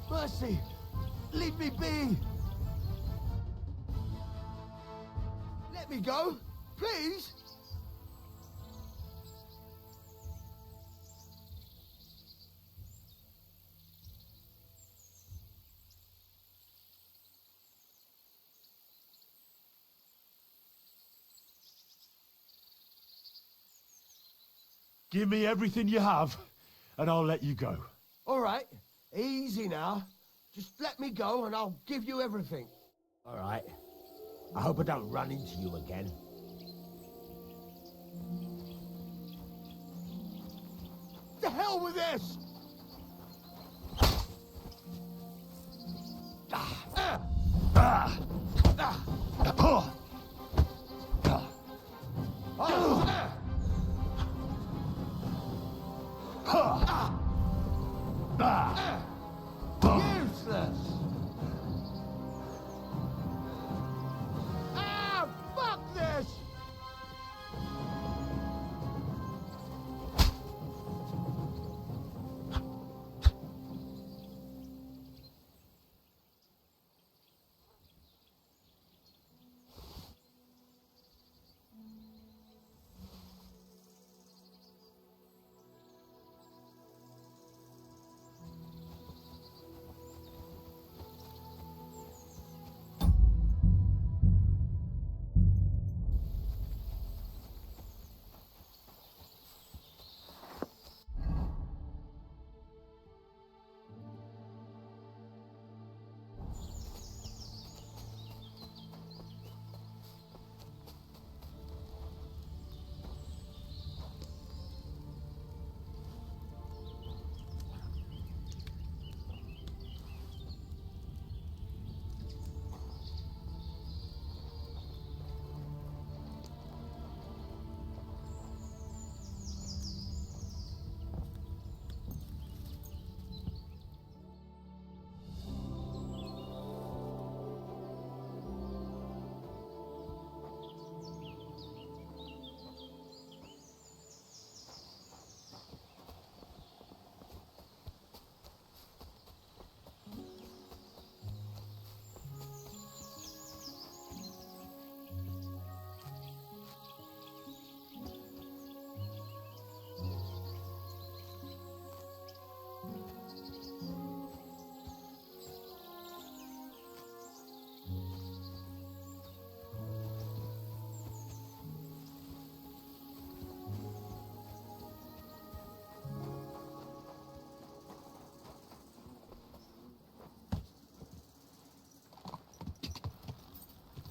Mercy! Leave me be! Let me go, please! Give me everything you have, and I'll let you go. All right, easy now. Just let me go and I'll give you everything. All right. I hope I don't run into you again. The hell with this! Useless! Ah, fuck this!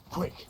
Quick,